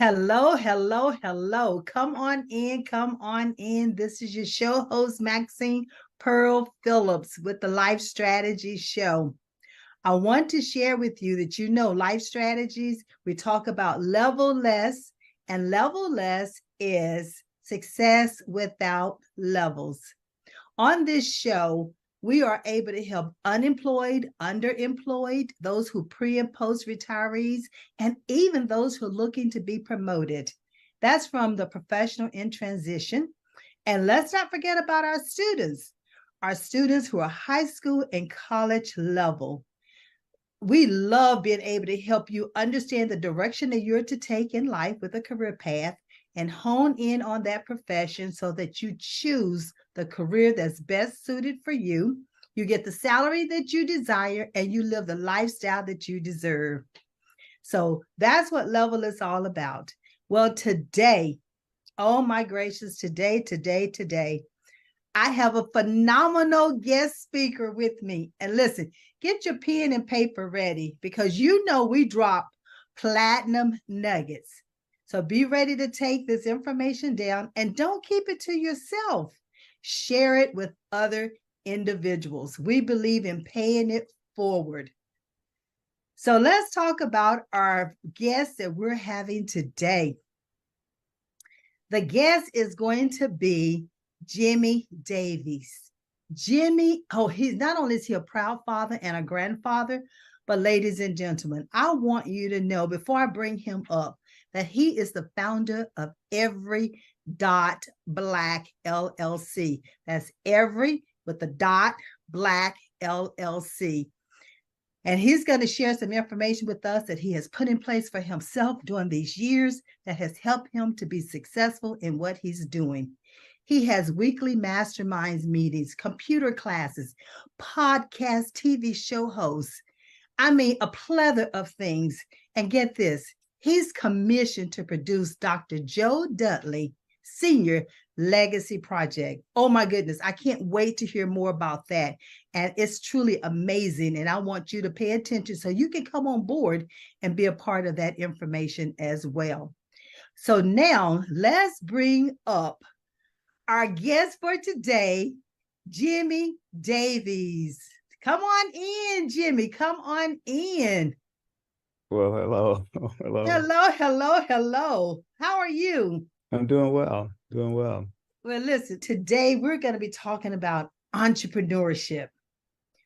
Hello, hello, hello. Come on in, come on in. This is your show host, Maxine Pearl Phillips with the Life Strategy Show. I want to share with you that life strategies, we talk about level less, and level less is success without levels. On this show, we are able to help unemployed, underemployed, those who pre and post retirees, and even those who are looking to be promoted. That's from the professional in transition. And let's not forget about our students who are high school and college level. We love being able to help you understand the direction that you're to take in life with a career path and hone in on that profession so that you choose the career that's best suited for you. You get the salary that you desire and you live the lifestyle that you deserve. So that's what Level is all about. Well, today, oh my gracious, today, I have a phenomenal guest speaker with me. And listen, get your pen and paper ready because we drop platinum nuggets. So be ready to take this information down and don't keep it to yourself. Share it with other individuals. We believe in paying it forward. So let's talk about our guest that we're having today. The guest is going to be Jimmy Davies. Jimmy, he's not only is he a proud father and a grandfather, but ladies and gentlemen, I want you to know before I bring him up that he is the founder of Every Dot Black LLC. That's Every with the dot Black LLC. And he's going to share some information with us that he has put in place for himself during these years that has helped him to be successful in what he's doing. He has weekly masterminds meetings, computer classes, podcast, TV show hosts. I mean, a plethora of things. And get this, he's commissioned to produce Dr. Joe Dudley Senior Legacy Project. Oh my goodness, I can't wait to hear more about that. And it's truly amazing. And I want you to pay attention so you can come on board and be a part of that information as well. So now let's bring up our guest for today, Jimmy Davies. Come on in, Jimmy. Come on in. Well, hello. Hello. Hello. How are you? I'm doing well. Doing well. Well, listen, today we're going to be talking about entrepreneurship.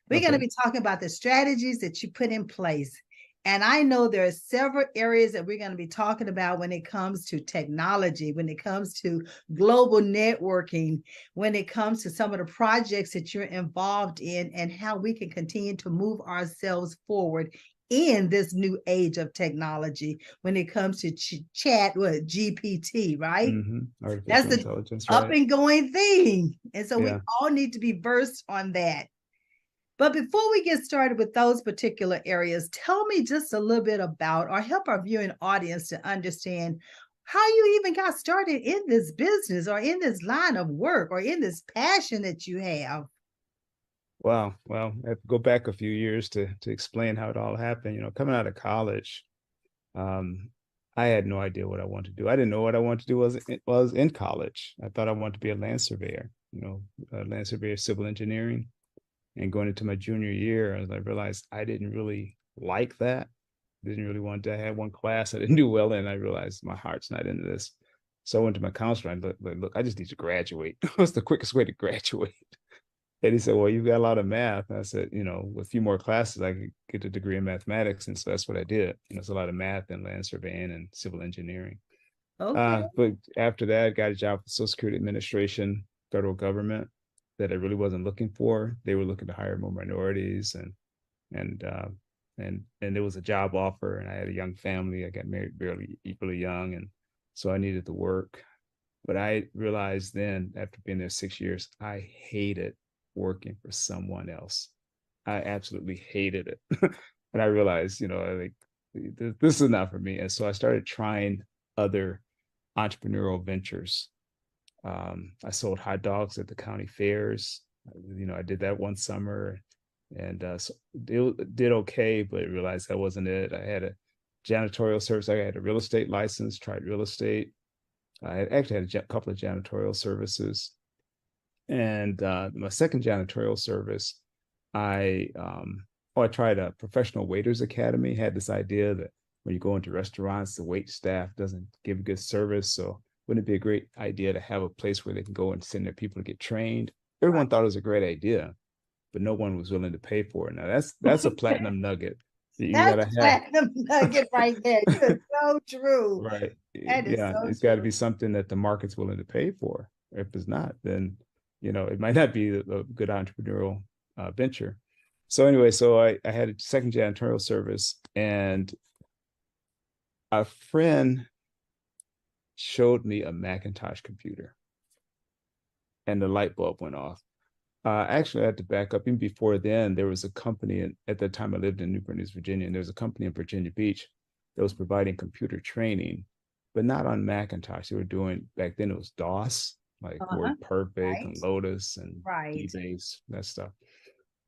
We're going to Okay. be talking about the strategies that you put in place. And I know there are several areas that we're going to be talking about when it comes to technology, when it comes to global networking, when it comes to some of the projects that you're involved in, and how we can continue to move ourselves forward in this new age of technology when it comes to chat with GPT, right? That's Artificial the intelligence, up right? and going thing. And so we Yeah. all need to be versed on that. But before we get started with those particular areas, tell me just a little bit about, or help our viewing audience to understand how you even got started in this business or in this line of work or in this passion that you have. Wow. Well, I have to go back a few years to explain how it all happened. Coming out of college, um, I had no idea what I wanted to do. I didn't know what I wanted to do was in college. I thought I wanted to be a land surveyor, a land surveyor, civil engineering. And going into my junior year, I realized I didn't really like that. Didn't really want to. I had one class I didn't do well in. I realized my heart's not into this. So I went to my counselor and look, I just need to graduate. What's the quickest way to graduate? And he said, well, you've got a lot of math. And I said, with a few more classes, I could get a degree in mathematics. And so that's what I did. It's a lot of math and land surveying and civil engineering. Okay. But after that, I got a job with Social Security Administration, federal government that I really wasn't looking for. They were looking to hire more minorities and there was a job offer and I had a young family. I got married really young. And so I needed the work. But I realized then after being there 6 years, I hated working for someone else. I absolutely hated it. And I realized, like this is not for me. And so I started trying other entrepreneurial ventures. I sold hot dogs at the county fairs. I did that one summer and so it did okay, but I realized that wasn't it. I had janitorial service. I had a real estate license, tried real estate. I actually had a couple of janitorial services. And my second janitorial service, I I tried a professional waiters academy. Had this idea that when you go into restaurants, the wait staff doesn't give good service. So wouldn't it be a great idea to have a place where they can go and send their people to get trained? Everyone thought it was a great idea, but no one was willing to pay for it. Now that's a platinum nugget. You That's gotta a have platinum nugget right there. You're so true. right. That is Yeah, so it's got to true. be something that the market's willing to pay for. If it's not, then it might not be a good entrepreneurial venture. So anyway, so I had a second janitorial service, and a friend showed me a Macintosh computer, and the light bulb went off. Actually, I had to back up. Even before then, there was a company at the time I lived in Newport News, Virginia, and there was a company in Virginia Beach that was providing computer training, but not on Macintosh. They were doing, back then it was DOS, like Uh-huh. WordPerfect and Right. Lotus and Right. DBase, that stuff.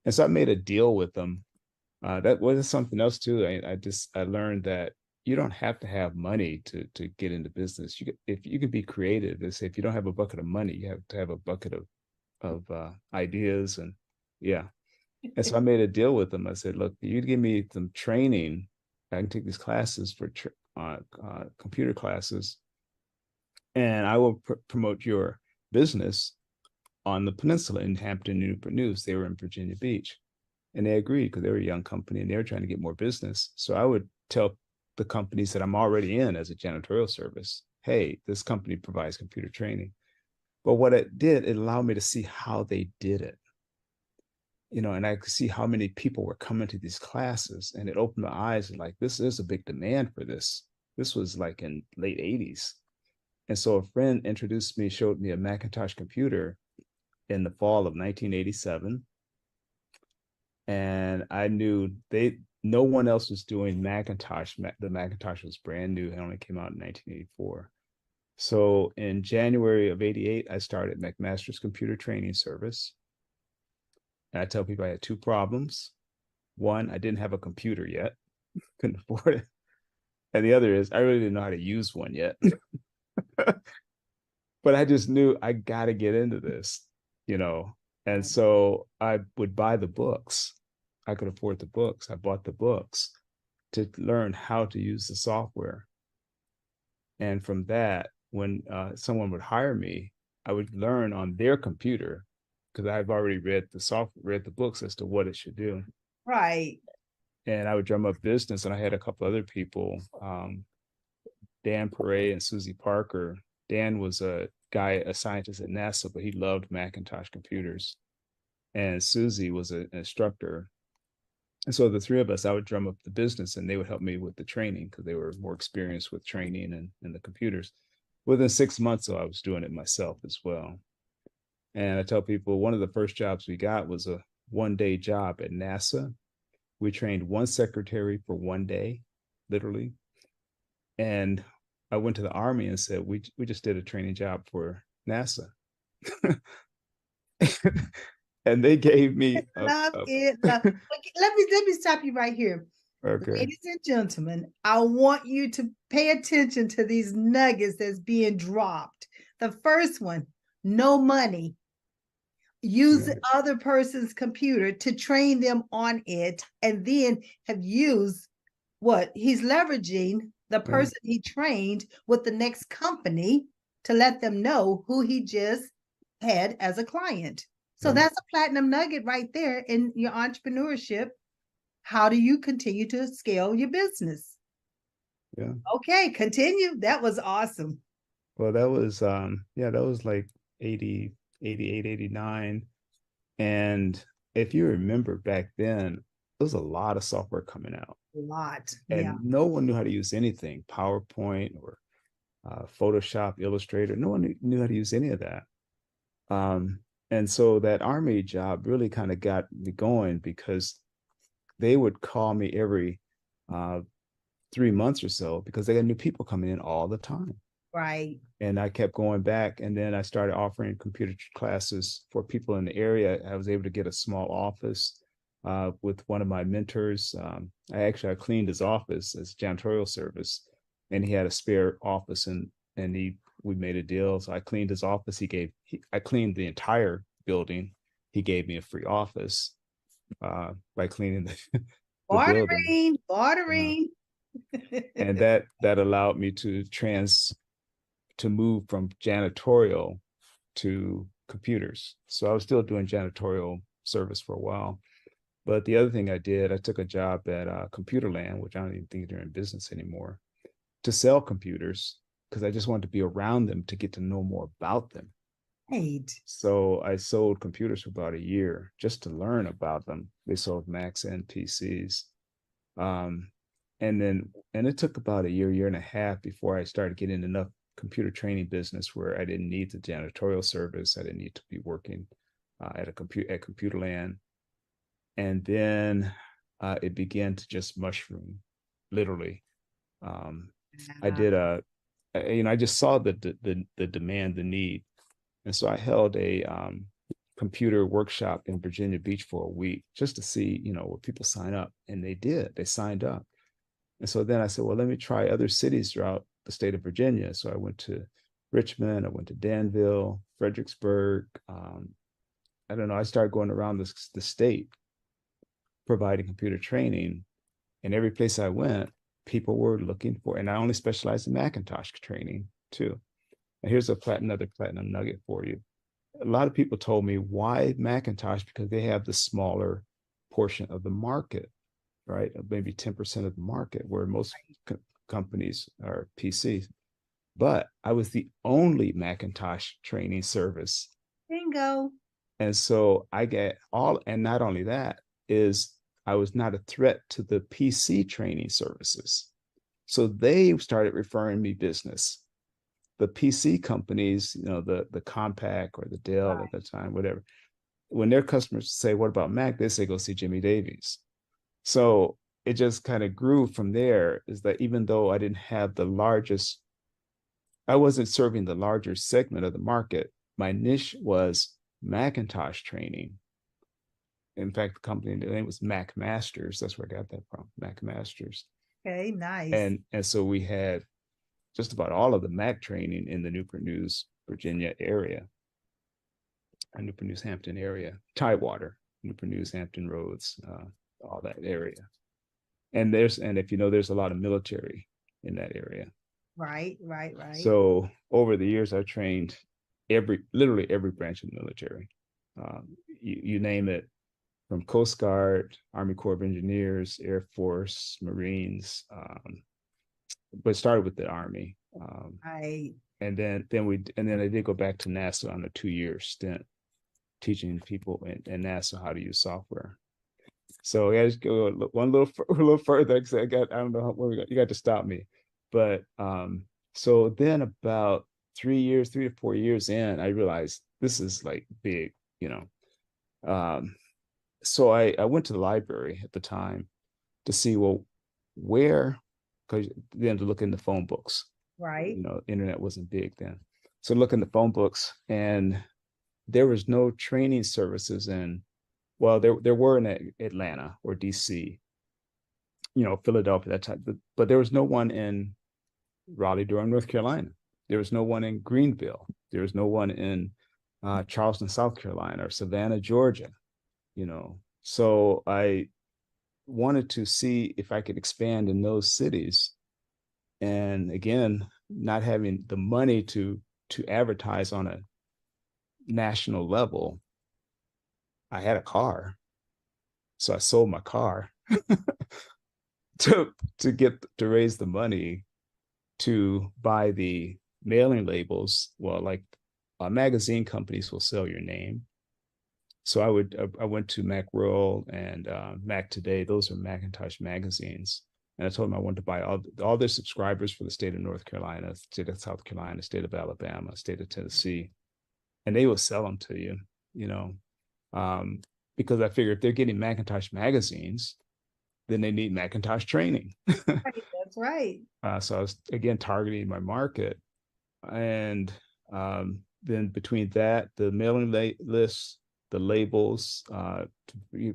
And so I made a deal with them. That was something else too. I learned that you don't have to have money to get into business. If you can be creative. They say if you don't have a bucket of money, you have to have a bucket of ideas. And yeah. And so I made a deal with them. I said, look, you give me some training. I can take these classes for computer classes, and I will promote your business on the peninsula in Hampton, Newport News. They were in Virginia Beach. And they agreed because they were a young company and they were trying to get more business. So I would tell the companies that I'm already in as a janitorial service, hey, this company provides computer training. But what it did, it allowed me to see how they did it. And I could see how many people were coming to these classes, and it opened my eyes and like, this is a big demand for this. This was like in late 80s. And so a friend introduced me, showed me a Macintosh computer in the fall of 1987. And I knew no one else was doing Macintosh. The Macintosh was brand new. It only came out in 1984. So in January of 88, I started McMaster's Computer Training Service. And I tell people I had two problems. One, I didn't have a computer yet, couldn't afford it. And the other is I really didn't know how to use one yet. But I just knew I got to get into this. And so I would buy the books. I could afford the books. I bought the books to learn how to use the software. And from that, when someone would hire me, I would learn on their computer because I've already read the books as to what it should do. Right. And I would drum up business. And I had a couple other people, Dan Perret and Susie Parker. Dan was a scientist at NASA, but he loved Macintosh computers. And Susie was an instructor. And so the three of us, I would drum up the business and they would help me with the training because they were more experienced with training and the computers. Within 6 months, though, I was doing it myself as well. And I tell people one of the first jobs we got was a one-day job at NASA. We trained one secretary for one day, literally. And I went to the Army and said, we just did a training job for NASA. And they gave me Love it. Let me stop you right here. okay. Ladies and gentlemen, I want you to pay attention to these nuggets that's being dropped. The first one, no money. Use the other person's computer to train them on it, and then have used what he's leveraging the person he trained with the next company to let them know who he just had as a client. So that's a platinum nugget right there in your entrepreneurship. How do you continue to scale your business? Yeah. Okay, continue. That was awesome. Well, that was that was like 80, 88, 89. And if you remember back then, there was a lot of software coming out. A lot. And no one knew how to use anything, PowerPoint or Photoshop, Illustrator. No one knew how to use any of that. And so that Army job really kind of got me going because they would call me every 3 months or so because they got new people coming in all the time. Right. And I kept going back. And then I started offering computer classes for people in the area. I was able to get a small office. with one of my mentors. I cleaned his office as janitorial service, and he had a spare office, and we made a deal. So I cleaned his office. I cleaned the entire building. He gave me a free office by cleaning the building. Bartering, Uh, bartering. and that allowed me to move from janitorial to computers. So I was still doing janitorial service for a while. But the other thing I did, I took a job at Computerland, which I don't even think they're in business anymore, to sell computers because I just wanted to be around them to get to know more about them. Right. So I sold computers for about a year just to learn about them. They sold Macs and PCs. Um, and it took about a year and a half before I started getting enough computer training business where I didn't need the janitorial service. I didn't need to be working at Computerland. And then it began to just mushroom, literally. I Wow. did I just saw the demand, the need, and so I held a computer workshop in Virginia Beach for a week just to see, what people sign up, and they did. They signed up, and so then I said, well, let me try other cities throughout the state of Virginia. So I went to Richmond, I went to Danville, Fredericksburg. I don't know. I started going around the state providing computer training, and every place I went, people were looking for. And I only specialized in Macintosh training too. And here's another platinum nugget for you. A lot of people told me, why Macintosh? Because they have the smaller portion of the market, right? Maybe 10% of the market, where most companies are PCs. But I was the only Macintosh training service. Bingo. And so I get all, and not only that, is I was not a threat to the PC training services. So they started referring me business. The PC companies, the Compaq or the Dell at the time, whatever, when their customers say, what about Mac? They say, go see Jimmy Davies. So it just kind of grew from there, is that even though I didn't have I wasn't serving the larger segment of the market. My niche was Macintosh training. In fact, the company, the name was Mac Masters. That's where I got that from, Mac Masters. Okay, nice. And so we had just about all of the Mac training in the Newport News, Virginia area, Newport News, Hampton area, Tidewater, Newport News, Hampton Roads, all that area. And if you know, there's a lot of military in that area. Right, right, right. So over the years, I've trained literally every branch of the military. You name it, from Coast Guard, Army Corps of Engineers, Air Force, Marines, but it started with the Army. Right. And then I did go back to NASA on a 2-year stint teaching people in NASA how to use software. So yeah, just go one a little further, because I don't know where you got to stop me. But so then about 3 to 4 years in, I realized this is like big, so I went to the library at the time to see, well, where, because then to look in the phone books. Right. Internet wasn't big then. So look in the phone books, and there was no training services well, there were in Atlanta or DC, Philadelphia, that type, but there was no one in Raleigh, Durham, North Carolina. There was no one in Greenville. There was no one in Charleston, South Carolina, or Savannah, Georgia. So I wanted to see if I could expand in those cities. And again, not having the money to advertise on a national level, I had a car, so I sold my car to raise the money to buy the mailing labels. Well, like magazine companies will sell your name. So I went to Macworld and Mac Today. Those are Macintosh magazines. And I told them I wanted to buy all their subscribers for the state of North Carolina, state of South Carolina, state of Alabama, state of Tennessee. And they will sell them to you, because I figure if they're getting Macintosh magazines, then they need Macintosh training. Right, that's right. So I was, again, targeting my market. And then between that, the mailing lists, the labels. I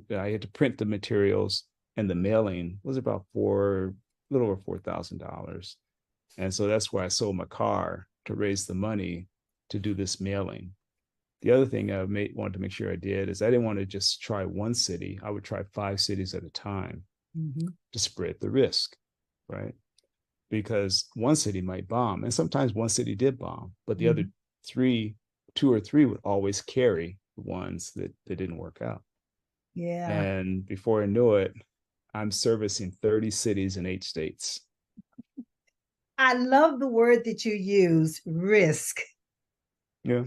had to print the materials, and the mailing was about a little over $4,000. And so that's why I sold my car to raise the money to do this mailing. The other thing I wanted to make sure I did is I didn't want to just try one city. I would try 5 cities at a time to spread the risk, right? Because one city might bomb, and sometimes one city did bomb, but the other 2 or 3 would always carry the ones that didn't work out. Yeah. And before I knew it, I'm servicing 30 cities in 8 states. I love the word that you use, risk. Yeah.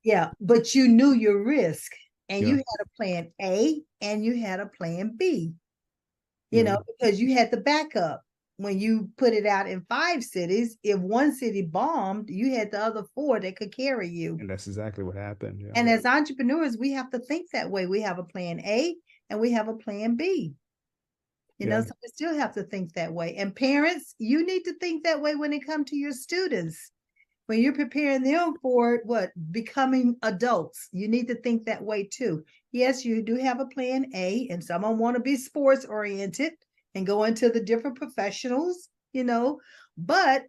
Yeah, but you knew your risk, and you had a plan A and you had a plan B, you know, because you had the backup. When you put it out in 5 cities, if one city bombed, you had the other 4 that could carry you. And that's exactly what happened. Yeah. And as entrepreneurs, we have to think that way. We have a plan A and we have a plan B. You know, so we still have to think that way. And parents, you need to think that way when it comes to your students. When you're preparing them for becoming adults, you need to think that way too. Yes, you do have a plan A, and some of them want to be sports oriented and go into the different professionals, you know, but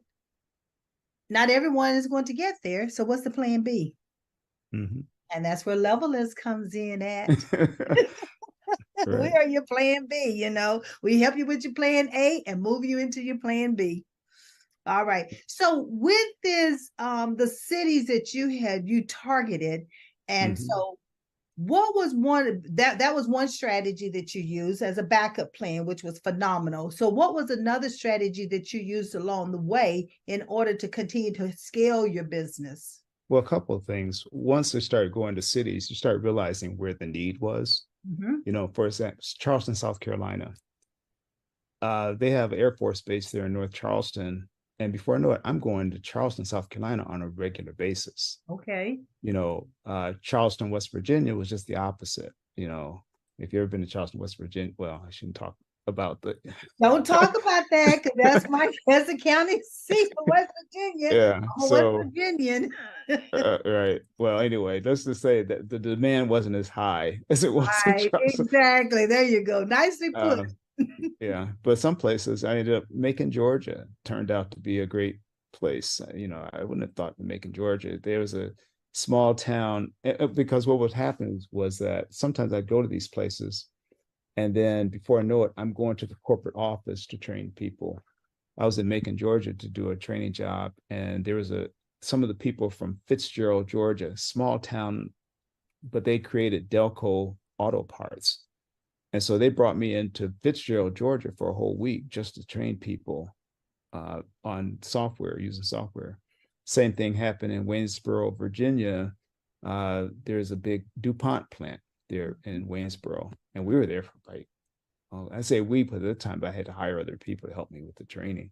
not everyone is going to get there. So what's the plan B? And that's where Levelers comes in at. Right. We are your plan B, you know. We help you with your plan A and move you into your plan B. All right. So with this, the cities that you targeted, and so what was one that was one strategy that you used as a backup plan, which was phenomenal. So what was another strategy that you used along the way in order to continue to scale your business? Well, a couple of things. Once I started going to cities, you start realizing where the need was. You know, for example, Charleston, South Carolina. They have an Air Force base there in North Charleston. And before I know it, I'm going to Charleston, South Carolina on a regular basis. Okay. You know, Charleston, West Virginia was just the opposite. You know, if you've ever been to Charleston, West Virginia, well, I shouldn't talk about the. Don't talk about that, because that's the county seat of West Virginia. Yeah, I'm a West Virginian. Right. Well, anyway, let's just say that the demand wasn't as high as it was in Charleston. Exactly. There you go. Nicely put. Yeah, but some places I ended up Macon, Georgia, turned out to be a great place. You know, I wouldn't have thought Macon, Georgia. There was a small town, because what would happen was that sometimes I'd go to these places, and then before I know it, I'm going to the corporate office to train people. I was in Macon, Georgia to do a training job, and there was some of the people from Fitzgerald, Georgia, small town, but they created Delco auto parts. And so they brought me into Fitzgerald, Georgia for a whole week just to train people on software, using software. Same thing happened in Waynesboro, Virginia. There's a big DuPont plant there in Waynesboro. And we were there for I say we, but at the time, but I had to hire other people to help me with the training.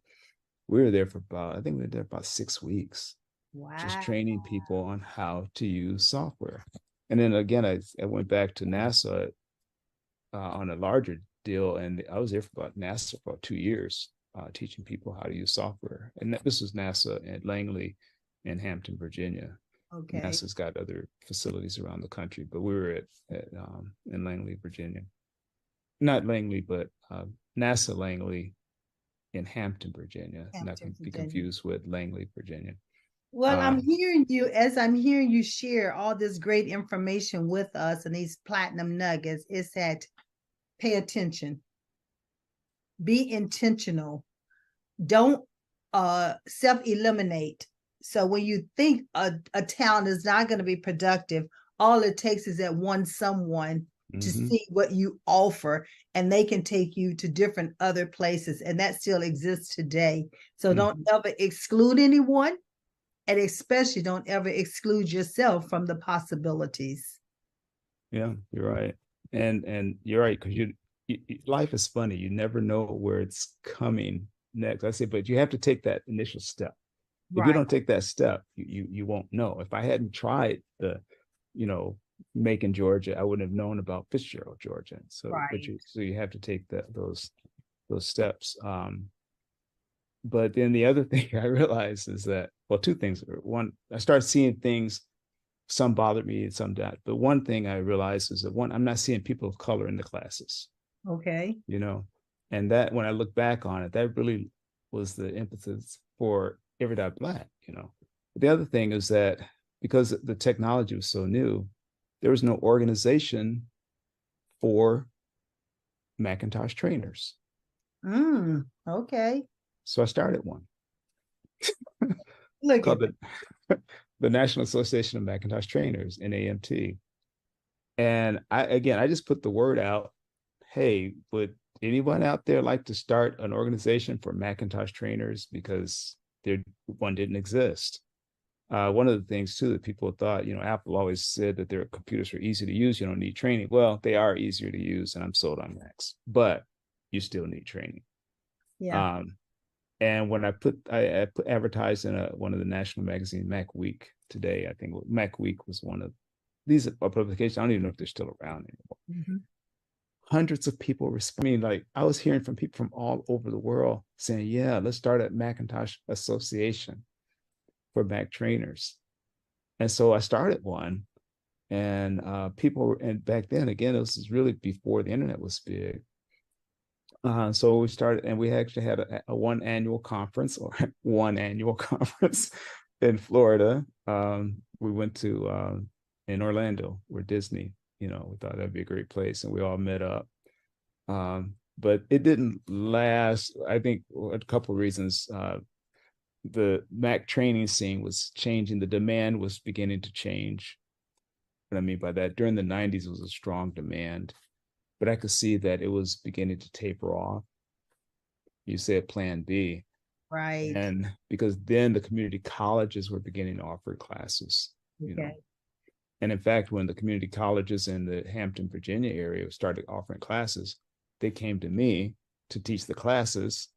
We were there for I think we were there about 6 weeks. Wow. Just training people on how to use software. And then again, I went back to NASA on a larger deal, and I was there for NASA for about 2 years, teaching people how to use software. And this was NASA at Langley in Hampton, Virginia. Okay. NASA's got other facilities around the country, but we were in Langley, Virginia. Not Langley, but NASA Langley in Hampton, Virginia. Not to be confused with Langley, Virginia. Well, I'm hearing you share all this great information with us and these platinum nuggets, is that pay attention, be intentional, don't self-eliminate. So when you think a town is not going to be productive, all it takes is that one someone to see what you offer, and they can take you to different other places, and that still exists today. So don't ever exclude anyone, and especially don't ever exclude yourself from the possibilities. Yeah, you're right. And you're right, because you life is funny. You never know where it's coming next. I say, but you have to take that initial step. If you don't take that step, you won't know. If I hadn't tried Macon, Georgia, I wouldn't have known about Fitzgerald, Georgia. So, so you have to take those steps. But then the other thing I realized is that, well, 2 things. One, I started seeing things some bothered me and some did. But one thing I realized is that one, I'm not seeing people of color in the classes, Okay. you know, and that when I look back on it, that really was the impetus for Every Dot Black, you know. But the other thing is that because the technology was so new, there was no organization for Macintosh trainers. Okay. So I started one Look at called the National Association of Macintosh Trainers, NAMT. And I just put the word out. Hey, would anyone out there like to start an organization for Macintosh trainers? Because there one didn't exist. One of the things too that people thought, you know, Apple always said that their computers are easy to use. You don't need training. Well, they are easier to use, and I'm sold on Macs, but you still need training. yeah. Um, and when I put advertised in one of the national magazines, Mac Week today, I think Mac Week was one of these publications. I don't even know if they're still around anymore. Mm-hmm. Hundreds of people respond. I mean, like I was hearing from people from all over the world saying, "Yeah, let's start a Macintosh Association for Mac trainers." And so I started one, and people, and back then, again, this was really before the internet was big. So we started, and we actually had a one annual conference or one annual conference in Florida. We went to in Orlando, where Disney, you know, we thought that'd be a great place, and we all met up. But it didn't last. I think a couple of reasons. The Mac training scene was changing. The demand was beginning to change. What I mean by that, during the 90s, it was a strong demand, but I could see that it was beginning to taper off. You said plan B. Right. And because then the community colleges were beginning to offer classes, you know. Okay. And in fact, when the community colleges in the Hampton, Virginia area started offering classes, they came to me to teach the classes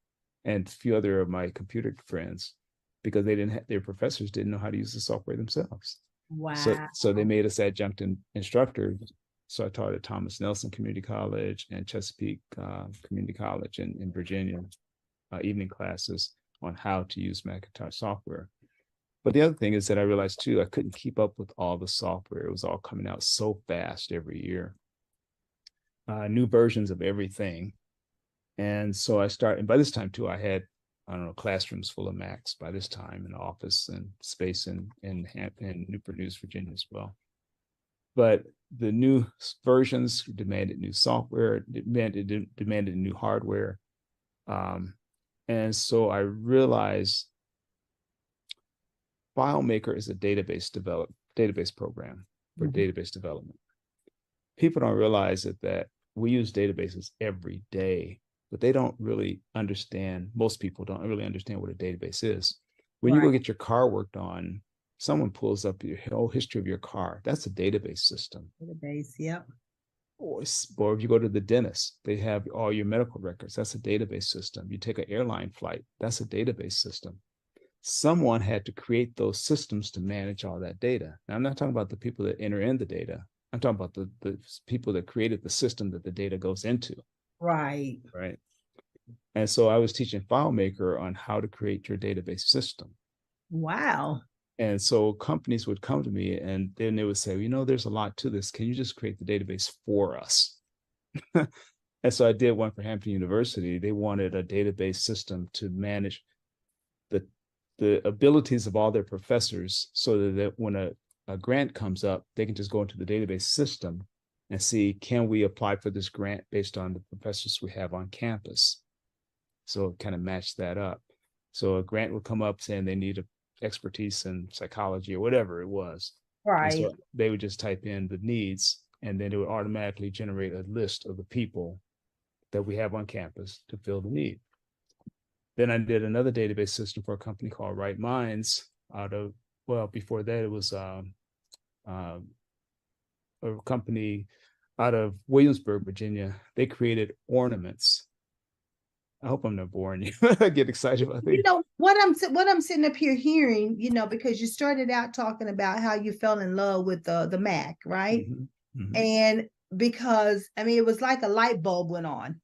and a few other of my computer friends because they didn't have, their professors didn't know how to use the software themselves. Wow. So they made us adjunct instructors. So I taught at Thomas Nelson Community College and Chesapeake Community College in Virginia, evening classes on how to use Macintosh software. But the other thing is that I realized too, I couldn't keep up with all the software. It was all coming out so fast every year, new versions of everything. And so I started, and by this time too, I had, I don't know, classrooms full of Macs by this time, in office and space in Newport News, Virginia as well. But the new versions demanded new software, demanded new hardware. And so I realized FileMaker is a database program for database development. People don't realize that we use databases every day, but they don't really understand. Most people don't really understand what a database is. When you Right. go get your car worked on, someone pulls up your whole history of your car. That's a database system. Database. Yep. Or if you go to the dentist, they have all your medical records. That's a database system. You take an airline flight. That's a database system. Someone had to create those systems to manage all that data. Now, I'm not talking about the people that enter in the data. I'm talking about the people that created the system that the data goes into. Right. Right. And so I was teaching FileMaker on how to create your database system. Wow. And so companies would come to me and then they would say, you know, there's a lot to this. Can you just create the database for us? And so I did one for Hampton University. They wanted a database system to manage the abilities of all their professors so that when a grant comes up, they can just go into the database system and see, can we apply for this grant based on the professors we have on campus? So kind of match that up. So a grant would come up saying they need expertise in psychology or whatever it was. And Right. so they would just type in the needs, and then it would automatically generate a list of the people that we have on campus to fill the need. Then I did another database system for a company called Right Minds before that, it was a company out of Williamsburg, Virginia. They created ornaments. I hope I'm not boring you. I get excited about things. You know what I'm sitting up here hearing, you know, because you started out talking about how you fell in love with the Mac, right? Mm-hmm. Mm-hmm. And because I mean, it was like a light bulb went on.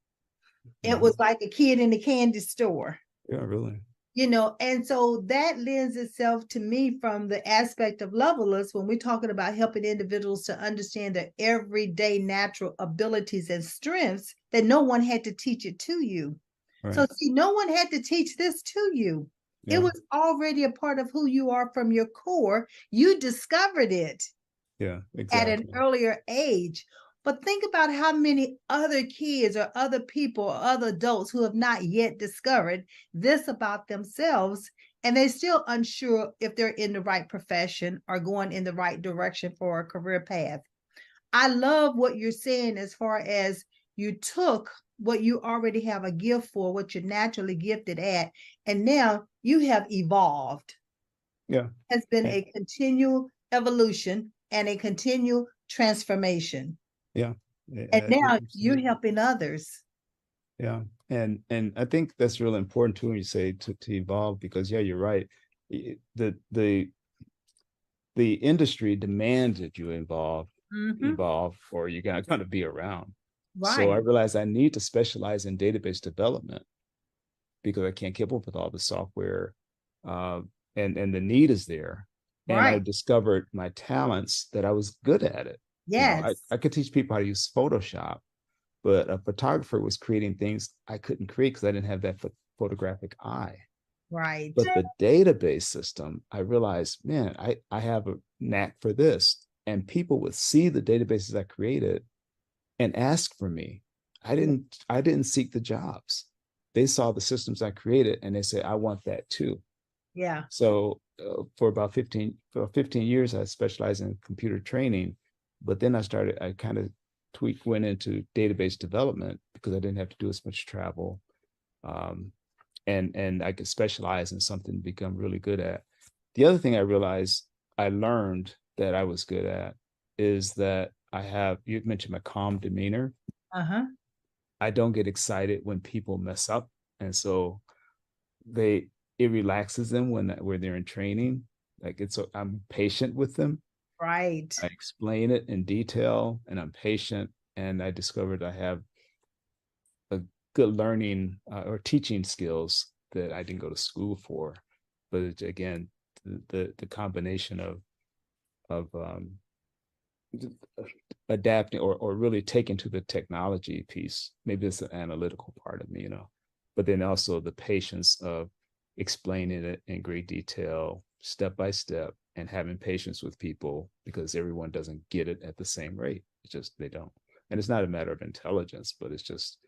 It Mm-hmm. was like a kid in the candy store. Yeah, really. And so that lends itself to me from the aspect of levelers when we're talking about helping individuals to understand their everyday natural abilities and strengths that no one had to teach it to you. So Right. see, no one had to teach this to you. It Yeah. was already a part of who you are from your core. You discovered it Yeah, at an exactly. earlier age. But think about how many other kids or other people or other adults who have not yet discovered this about themselves, and they're still unsure if they're in the right profession or going in the right direction for a career path. I love what you're saying as far as you took what you already have a gift for, what you're naturally gifted at, and now you have evolved. Yeah. Has been And a continual evolution and a continual transformation. yeah. And now you're Absolutely. helping others. Yeah. And I think that's really important too when you say to evolve, because yeah, you're right. The industry demands that you Mm-hmm. evolve, or you're not going to be around. So I Right, realized I need to specialize in database development because I can't keep up with all the software, uh, and the need is there. And I right. discovered my talents that I was good at it. Yes, I could teach people how to use Photoshop, but a photographer was creating things I couldn't create because I didn't have that photographic eye. right. But the database system, I realized, man, I have a knack for this. And people would see the databases I created and ask for me. I didn't seek the jobs. They saw the systems I created and they said, I want that too. Yeah. So for about 15 years, I specialized in computer training, but then I kind of went into database development because I didn't have to do as much travel. Um, and I could specialize in something to become really good at. The other thing I realized I learned that I was good at is that you mentioned my calm demeanor. Uh-huh. I don't get excited when people mess up. And so they it relaxes them when they're in training. I'm patient with them. Right. I explain it in detail and I'm patient. And I discovered I have a good learning or teaching skills that I didn't go to school for. But again, the combination of adapting or really taking to the technology piece. Maybe it's an analytical part of me, but then also the patience of explaining it in great detail, step by step, and having patience with people because everyone doesn't get it at the same rate. It's just they don't. And it's not a matter of intelligence, but it's just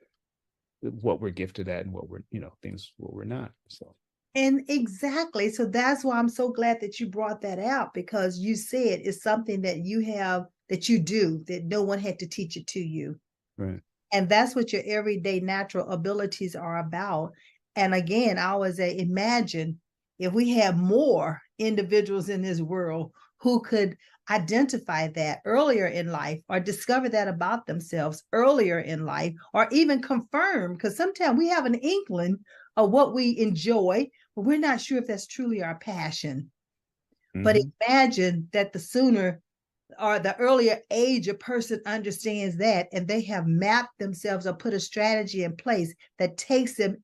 what we're gifted at and what we're, things what we're not. So And exactly. So that's why I'm so glad that you brought that out because you said it's something that you have, that you do, that no one had to teach it to you. right. And that's what your everyday natural abilities are about. And again, I always say, imagine if we had more individuals in this world who could identify that earlier in life or discover that about themselves earlier in life or even confirm, because sometimes we have an inkling of what we enjoy, but we're not sure if that's truly our passion. But Mm-hmm. imagine that the sooner or the earlier age a person understands that and they have mapped themselves or put a strategy in place that takes them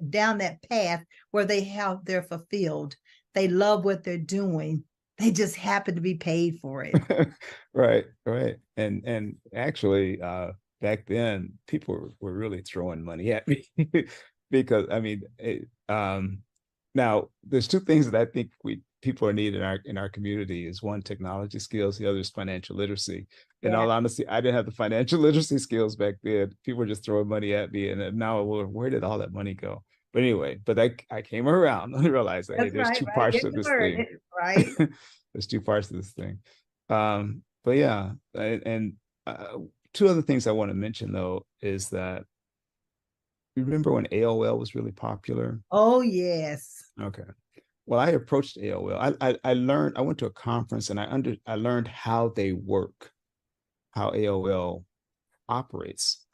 down that path where they're fulfilled, they love what they're doing, they just happen to be paid for it. Right, right. And actually, back then people were really throwing money at me because I mean, now there's two things that I think we people are needing in our community is one, technology skills, the other is financial literacy. In Yeah, all honesty, I didn't have the financial literacy skills back then. People were just throwing money at me, and now, well, where did all that money go? But anyway, I came around and realized that hey, that's there's right, two right. parts You to this heard thing. it, right? There's two parts to this thing. But yeah, and two other things I want to mention though is that you remember when AOL was really popular? Oh, yes. Okay. Well, I approached AOL. I learned. I went to a conference and I learned how they work, how AOL operates,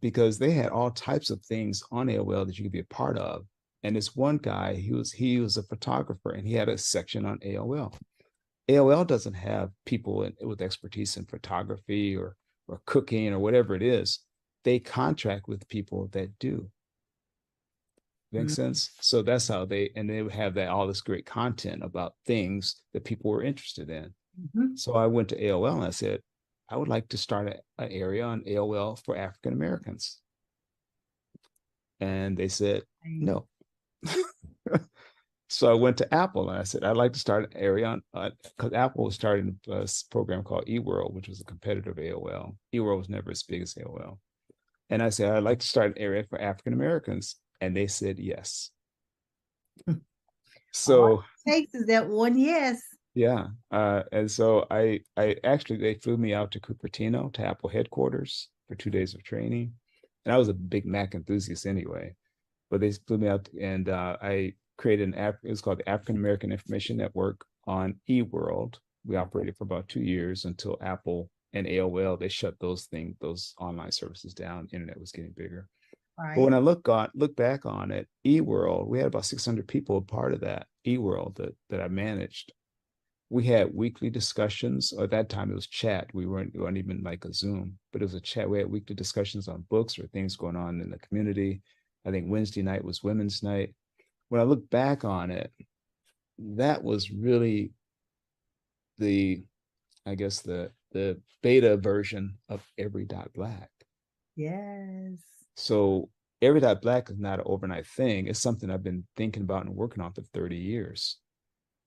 because they had all types of things on AOL that you could be a part of. And this one guy, he was a photographer and he had a section on AOL. AOL doesn't have people with expertise in photography or cooking or whatever it is. They contract with people that do. Makes sense. So that's how they would have that all this great content about things that people were interested in. Mm-hmm. So I went to AOL and I said, I would like to start an area on AOL for African Americans. And they said, no. So I went to Apple and I said, I'd like to start an area on, because Apple was starting a program called eWorld, which was a competitor of AOL. eWorld was never as big as AOL. And I said, I'd like to start an area for African Americans. And they said, yes. All So it takes is that one yes. yeah. And so I actually, they flew me out to Cupertino to Apple headquarters for 2 days of training. And I was a big Mac enthusiast anyway, but they flew me out and I created it was called the African American Information Network on eWorld. We operated for about 2 years until Apple and AOL, they shut those online services down. Internet was getting bigger. But when Right. I look back on it, eWorld, we had about 600 people a part of that eWorld that I managed. We had weekly discussions. At that time, it was chat. We weren't even like a Zoom, but it was a chat. We had weekly discussions on books or things going on in the community. I think Wednesday night was Women's Night. When I look back on it, that was really the, I guess the beta version of Every Dot Black. Yes. So Every Dot Black is not an overnight thing. It's something I've been thinking about and working on for 30 years.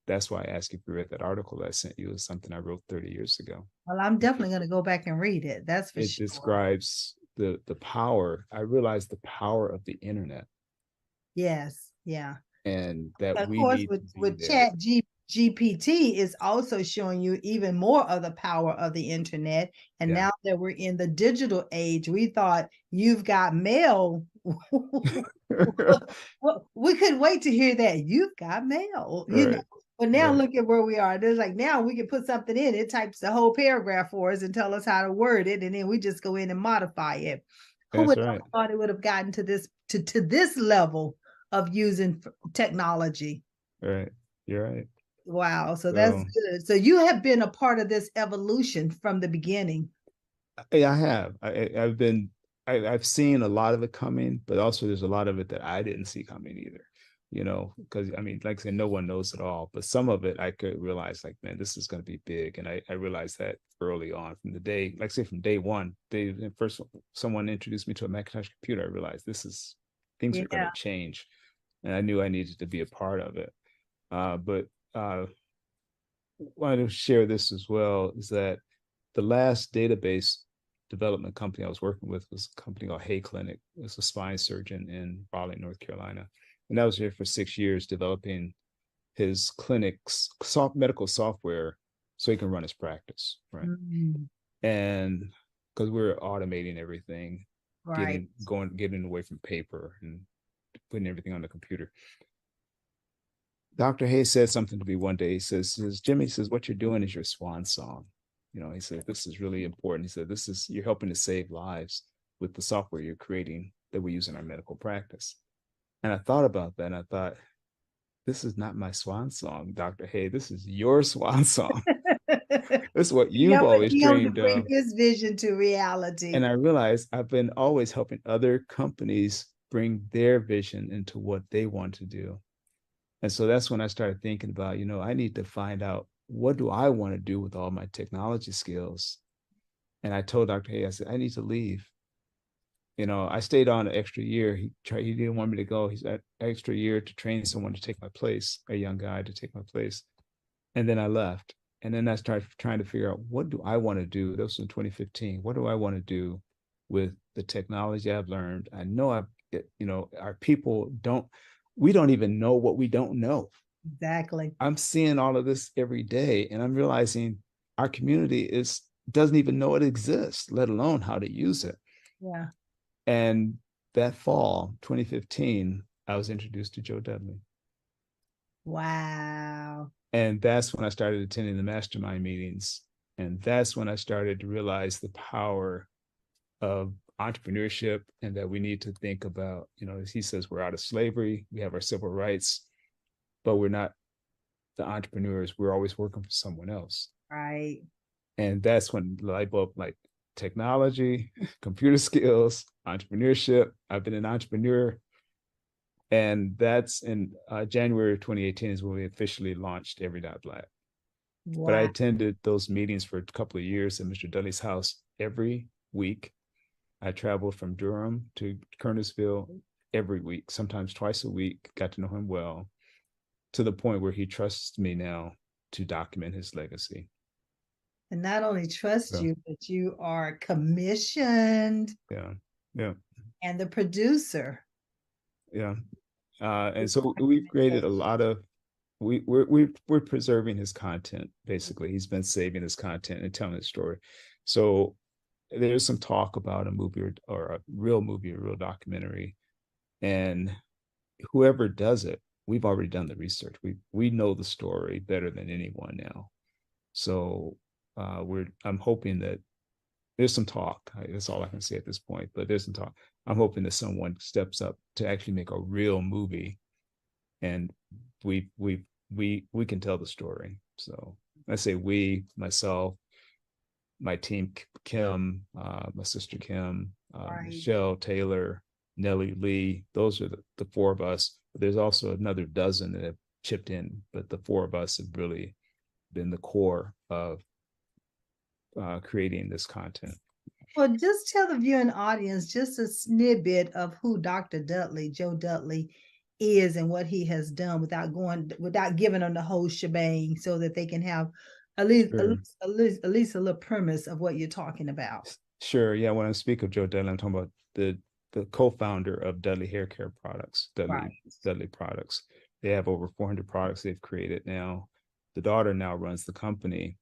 That's why I asked if you read that article that I sent you. Is something I wrote 30 years ago. Well, I'm definitely going to go back and read it. That's for It sure. describes the power. I realized the power of the internet Yes. Yeah. and that Of we course, need to be with there. GPT is also showing you even more of the power of the internet. And Yeah. now that we're in the digital age, we thought you've got mail. Well, we couldn't wait to hear that you've got mail, Right. But now Right. look at where we are. There's like now we can put something in, it types the whole paragraph for us and tell us how to word it, and then we just go in and modify it. Who That's would have right. thought it would have gotten to this level of using technology? Right. You're right. Wow, so that's So good. So you have been a part of this evolution from the beginning. yeah, I have. I've been I've seen a lot of it coming, but also there's a lot of it that I didn't see coming either. Because I mean, like I said, no one knows it all, but some of it I could realize, like, man, this is going to be big, and I realized that early on from the day, like say from day one, first someone introduced me to a Macintosh computer, I realized things are going to Yeah. change, and I knew I needed to be a part of it. But wanted to share this as well is that the last database development company I was working with was a company called Hay Clinic. It was a spine surgeon in Raleigh, North Carolina. And I was here for 6 years developing his clinic's medical software so he can run his practice. Right. Mm, And because we're automating everything, right. getting away from paper and putting everything on the computer. Dr. Hayes said something to me one day. He says, Jimmy, he says, what you're doing is your swan song. He said, this is really important. He said, you're helping to save lives with the software you're creating that we use in our medical practice. And I thought about that and I thought, this is not my swan song, Dr. Hay. This is your swan song. This is what you've Helping always him to dreamed bring of. his vision to reality. And I realized I've been always helping other companies bring their vision into what they want to do. And so that's when I started thinking about, I need to find out what do I want to do with all my technology skills. And I told Dr. Hay, I said, I need to leave. I stayed on an extra year. He didn't want me to go. He's an extra year to train someone to take my place, a young guy to take my place. And then I left. And then I started trying to figure out what do I want to do? That was in 2015. What do I want to do with the technology I've learned? I know our people we don't even know what we don't know. Exactly. I'm seeing all of this every day, and I'm realizing our community doesn't even know it exists, let alone how to use it. Yeah. And that fall, 2015, I was introduced to Joe Dudley. Wow. And that's when I started attending the mastermind meetings. And that's when I started to realize the power of entrepreneurship and that we need to think about, as he says, we're out of slavery, we have our civil rights, but we're not the entrepreneurs. We're always working for someone else. Right. And that's when the light bulb, like technology, computer skills, entrepreneurship. I've been an entrepreneur. And that's in January of 2018 is when we officially launched Every Black. But I Wow. attended those meetings for a couple of years at Mr. Dudley's house every week. I traveled from Durham to Kernersville every week, sometimes twice a week, got to know him well, to the point where he trusts me now to document his legacy. And not only trust So, you, but you are commissioned yeah, yeah, and the producer. yeah. And so we've created a lot of we're preserving his content. Basically, he's been saving his content and telling his story. So there's some talk about a movie or a real movie, a real documentary, and whoever does it, we've already done the research. We know the story better than anyone now. So I'm hoping that there's some talk. That's all I can say at this point. But there's some talk. I'm hoping that someone steps up to actually make a real movie, and we can tell the story. So I say we, myself, my team, Kim, my sister Kim, Right. Michelle Taylor, Nellie Lee. Those are the four of us. But there's also another dozen that have chipped in, but the four of us have really been the core of creating this content. Well, just tell the viewing audience just a snippet of who Dr. Dudley, Joe Dudley, is and what he has done without giving them the whole shebang, so that they can have Sure. at least a little premise of what you're talking about. Sure. Yeah. When I speak of Joe Dudley, I'm talking about the co-founder of Dudley Hair Care Products, Right. Dudley Products. They have over 400 products they've created now. The daughter now runs the company,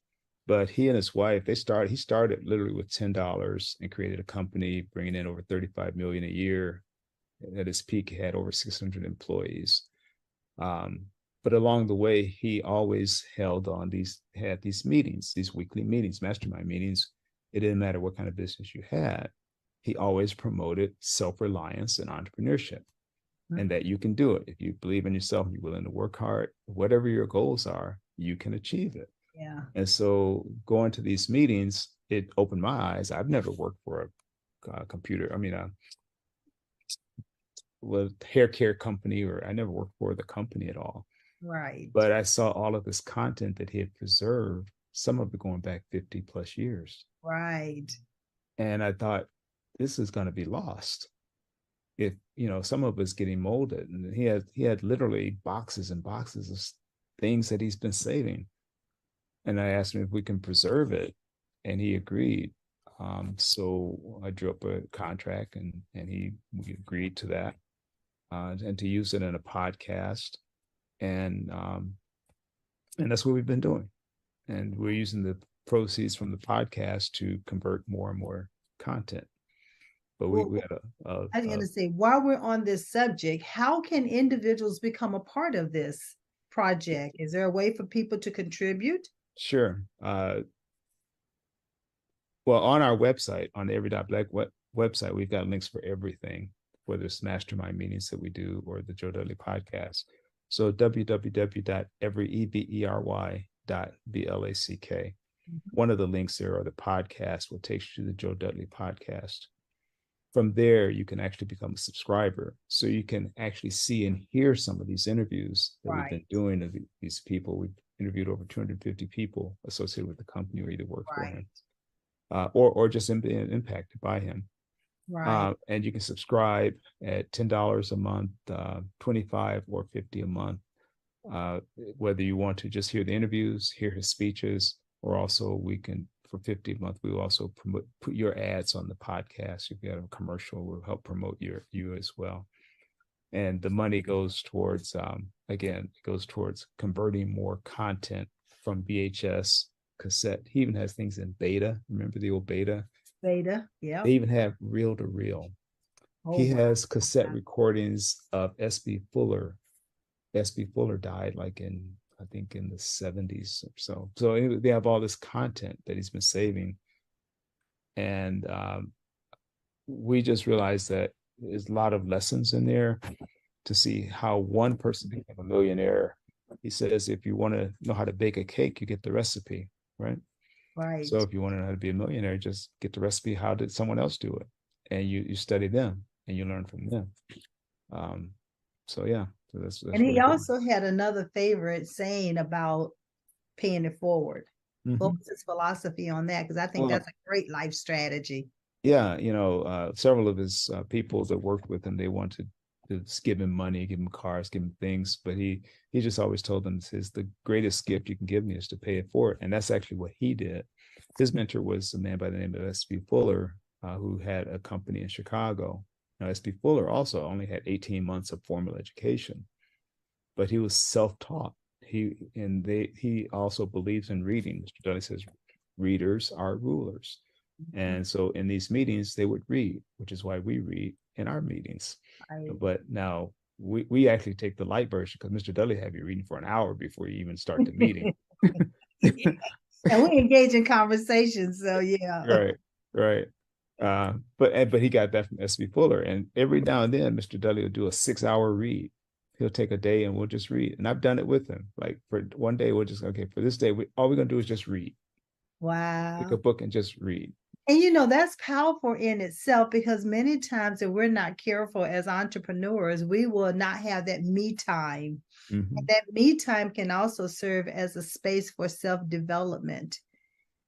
but he and his wife, he started literally with $10 and created a company, bringing in over 35 million a year. At his peak, he had over 600 employees. Um, but along the way, he always had these meetings, these weekly meetings, mastermind meetings. It didn't matter what kind of business you had. He always promoted self-reliance and entrepreneurship, and that you can do it. If you believe in yourself, you're willing to work hard, whatever your goals are, you can achieve it. Yeah. And so going to these meetings, it opened my eyes. I've never worked for a computer. I mean, with hair care company, or I never worked for the company at all. Right. But I saw all of this content that he had preserved, some of it going back 50 plus years. Right. And I thought, this is going to be lost. If, some of it's getting molded. And he had literally boxes and boxes of things that he's been saving. And I asked him if we can preserve it. And he agreed. So I drew up a contract, and we agreed to that, and to use it in a podcast. And that's what we've been doing. And we're using the proceeds from the podcast to convert more and more content. But we Well, had I was going to say, while we're on this subject, how can individuals become a part of this project? Is there a way for people to contribute? sure. Well, on our website, on the Every Black website, we've got links for everything, whether it's mastermind meetings that we do or the Joe Dudley podcast. So www.everyebry.black. One of the links there are the podcast, what takes you to the Joe Dudley podcast. From there, you can actually become a subscriber. So you can actually see and hear some of these interviews that we've been doing of these people. We've interviewed over 250 people associated with the company or either work for him, or just been impacted by him. Right. And you can subscribe at $10 a month, 25 or 50 a month, whether you want to just hear the interviews, hear his speeches, or also we can, for 50 a month, we will also put your ads on the podcast. If you have a commercial, we'll help promote you as well. And the money goes towards, again, it goes towards converting more content from VHS, cassette. He even has things in beta. Remember the old beta? Beta, yeah. They even have reel to reel. He has cassette recordings of S.B. Fuller. S.B. Fuller died like I think in the 70s or so. So they have all this content that he's been saving. And we just realized that there's a lot of lessons in there to see how one person became a millionaire. He says, if you want to know how to bake a cake, you get the recipe, right? Right. So if you want to know how to be a millionaire, just get the recipe. How did someone else do it? And you study them and you learn from them. So yeah, so And that's he really good. also had another favorite saying about paying it forward. What Hmm. was his philosophy on that? Because I think Well, that's a great life strategy. yeah, several of his people that worked with him, they wanted to just give him money, give him cars, give him things, but he just always told them, says the greatest gift you can give me is to pay it forward, and that's actually what he did. His mentor was a man by the name of S.B. Fuller, who had a company in Chicago. Now, S.B. Fuller also only had 18 months of formal education, but he was self-taught. He also believes in reading. Mr. Dudley says, readers are rulers. And so in these meetings, they would read, which is why we read in our meetings. Right. But now we actually take the light version because Mr. Dudley have you reading for an hour before you even start the meeting. And we engage in conversation. So yeah. Right, right. But he got that from S.B. Fuller. And every now and then, Mr. Dudley will do a 6 hour read. He'll take a day and we'll just read. And I've done it with him. Like for one day, we'll just, okay, for this day, all we're gonna do is just read. Pick a Wow. book and just read. And that's powerful in itself because many times if we're not careful as entrepreneurs, we will not have that me time. And Mm-hmm. that me time can also serve as a space for self-development,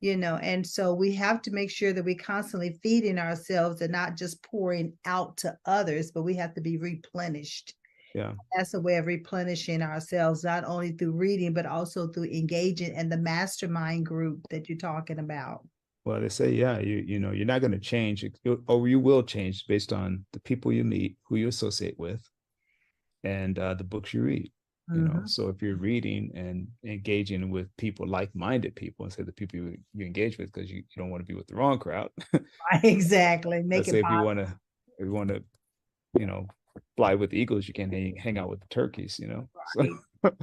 and so we have to make sure that we constantly feeding ourselves and not just pouring out to others, but we have to be replenished. Yeah. That's a way of replenishing ourselves, not only through reading, but also through engaging in the mastermind group that you're talking about. Well, they say, yeah, you're not going to change, or you will change based on the people you meet, who you associate with, and the books you read. Mm-hmm. So if you're reading and engaging with people, like-minded people, instead of the people you engage with, because you don't want to be with the wrong crowd. Exactly. Make Let's it say positive. if you want to, you know, fly with the eagles, you can't hang out with the turkeys. So Right.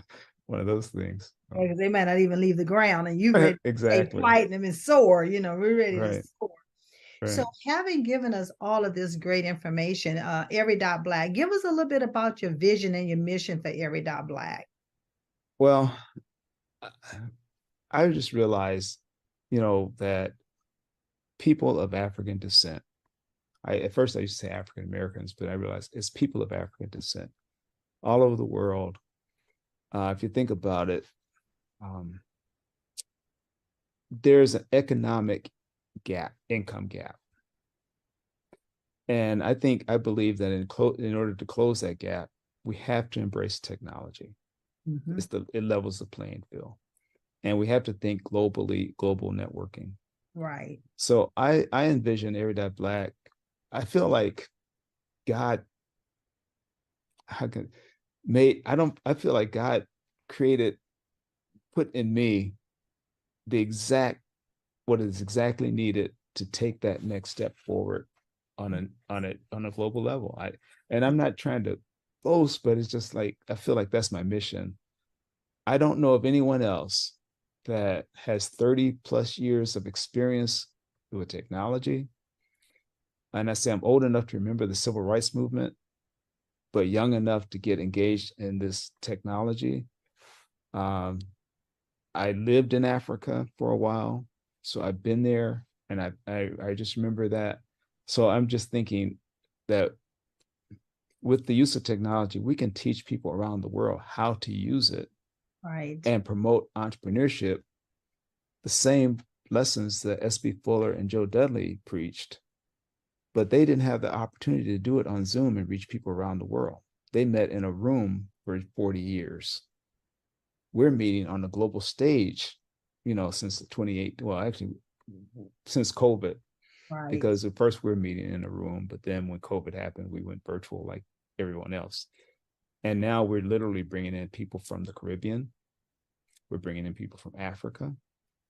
one of those things. Yeah, because they might not even leave the ground and you ready to take Exactly. flight and soar, we're ready to Right. soar. So Right. having given us all of this great information, Every Dot Black, give us a little bit about your vision and your mission for Every Dot Black. Well, I just realized, that people of African descent. At first I used to say African Americans, but I realized it's people of African descent all over the world. If you think about it, um, there's an economic gap, income gap, and I believe that in order to close that gap, we have to embrace technology. Mm-hmm. It levels the playing field, and we have to think globally, global networking. Right. So I envision Every Dot Black. I feel like God, how can made I don't I feel like God created, put in me the exact what is exactly needed to take that next step forward on a global level. I'm not trying to boast, but it's just like I feel like that's my mission. I don't know of anyone else that has 30 plus years of experience with technology. And I say I'm old enough to remember the civil rights movement, but young enough to get engaged in this technology. Um, I lived in Africa for a while, so I've been there, and I just remember that. So I'm just thinking that with the use of technology, we can teach people around the world how to use it Right. and promote entrepreneurship. The same lessons that S.B. Fuller and Joe Dudley preached, but they didn't have the opportunity to do it on Zoom and reach people around the world. They met in a room for 40 years. We're meeting on the global stage, since the 28, well, actually, since COVID, Right. because at first we we're meeting in a room, but then when COVID happened, we went virtual like everyone else. And now we're literally bringing in people from the Caribbean. We're bringing in people from Africa.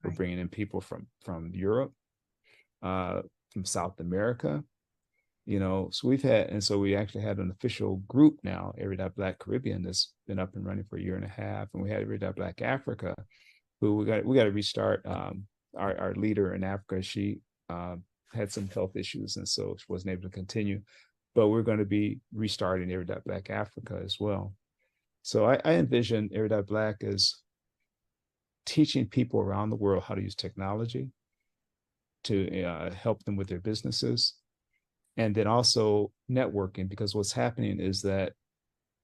We're Right. bringing in people from Europe, from South America, so we actually had an official group now, Every Dot Black Caribbean, that's been up and running for a year and a half, and we had Every Dot Black Africa, who we got to restart. Our leader in Africa, she had some health issues, and so she wasn't able to continue. But we're going to be restarting Every Dot Black Africa as well. So I envision Every Dot Black as teaching people around the world how to use technology to help them with their businesses, and then also networking, because what's happening is that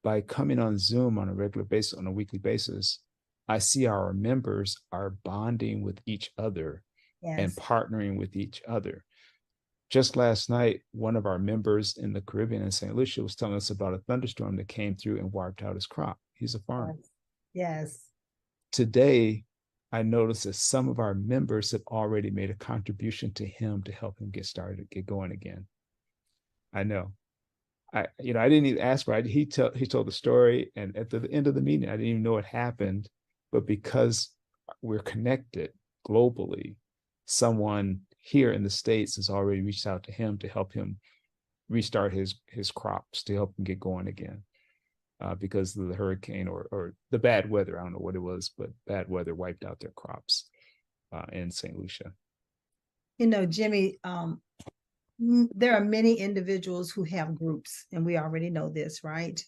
by coming on Zoom on a regular basis, on a weekly basis, I see our members are bonding with each other and Yes. partnering with each other. Just last night, one of our members in the Caribbean in St. Lucia was telling us about a thunderstorm that came through and wiped out his crop. He's a farmer. Yes. Yes. Today, I noticed that some of our members have already made a contribution to him to help him get started, get going again. I know. I didn't even ask for it. He told the story, and at the end of the meeting, I didn't even know what happened. But because we're connected globally, someone here in the States has already reached out to him to help him restart his crops, to help him get going again, because of the hurricane or the bad weather. I don't know what it was, but bad weather wiped out their crops in St. Lucia. Jimmy, there are many individuals who have groups, and we already know this, right?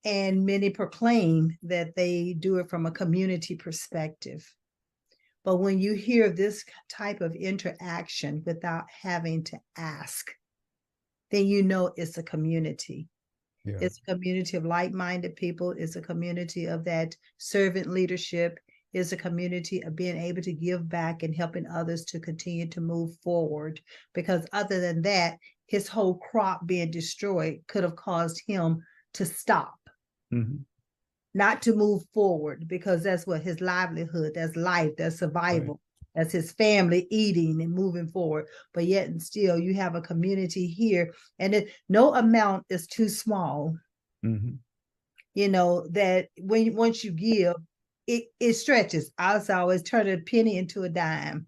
And many proclaim that they do it from a community perspective. But when you hear this type of interaction without having to ask, then you know it's a community. Yeah. It's a community of like-minded people. It's a community of that servant leadership. It's a community of being able to give back and helping others to continue to move forward. Because other than that, his whole crop being destroyed could have caused him to stop, not to move forward, because that's what his livelihood, that's life, that's survival. Right. That's his family eating and moving forward. But yet and still, you have a community here, and no amount is too small. That once you give, it stretches. I always turn a penny into a dime.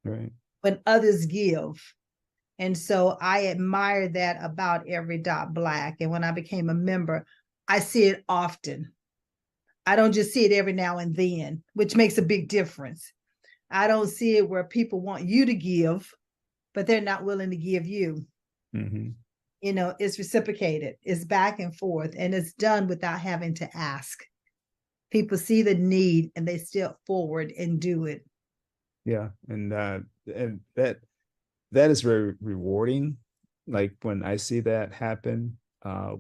Right. When others give. And so I admire that about Every Dot Black. And when I became a member, I see it often. I don't just see it every now and then, which makes a big difference. I don't see it where people want you to give, but they're not willing to give you. It's reciprocated. It's back and forth, and it's done without having to ask. People see the need and they step forward and do it. Yeah, and that is very rewarding. Like when I see that happen,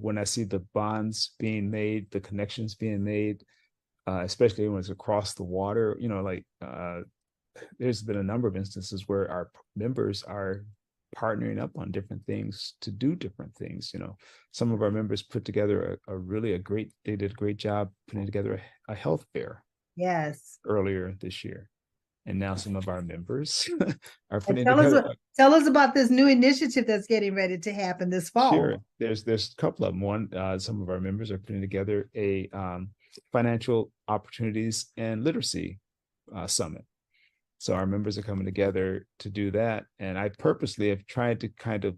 when I see the bonds being made, the connections being made, especially when it's across the water, there's been a number of instances where our members are partnering up on different things to do different things. Some of our members put together they did a great job putting together a health fair. Yes. Earlier this year. And now some of our members are putting together. Tell us about this new initiative that's getting ready to happen this fall. Sure. There's a couple of them. One, some of our members are putting together a financial opportunities and literacy summit. So our members are coming together to do that. And I purposely have tried to kind of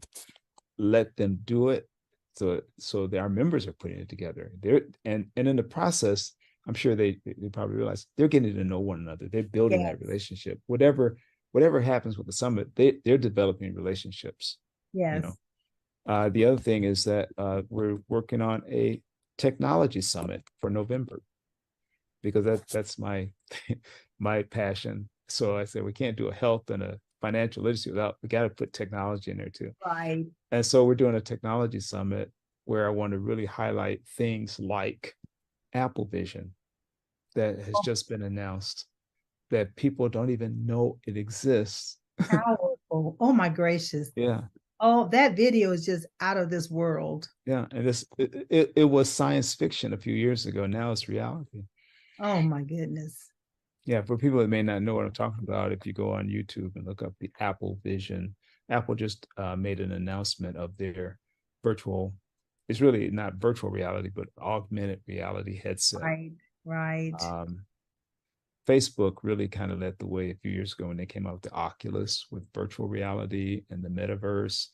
let them do it. So our members are putting it together. And in the process, I'm sure they probably realize they're getting to know one another. They're building that relationship. Whatever happens with the summit, they're developing relationships. Yes. The other thing is that we're working on a technology summit for November, because that's my passion. So I said we can't do a health and a financial literacy without, we got to put technology in there too. Right. And so we're doing a technology summit where I want to really highlight things like Apple Vision that has just been announced, that people don't even know it exists. Powerful. Oh my gracious. Yeah. Oh, that video is just out of this world. Yeah. And it was science fiction a few years ago. Now it's reality. Oh my goodness. Yeah. For people that may not know what I'm talking about, if you go on YouTube and look up the Apple Vision, Apple just made an announcement of their virtual, it's really not virtual reality, but augmented reality headset. Right. Facebook really kind of led the way a few years ago when they came out with the Oculus with virtual reality and the metaverse.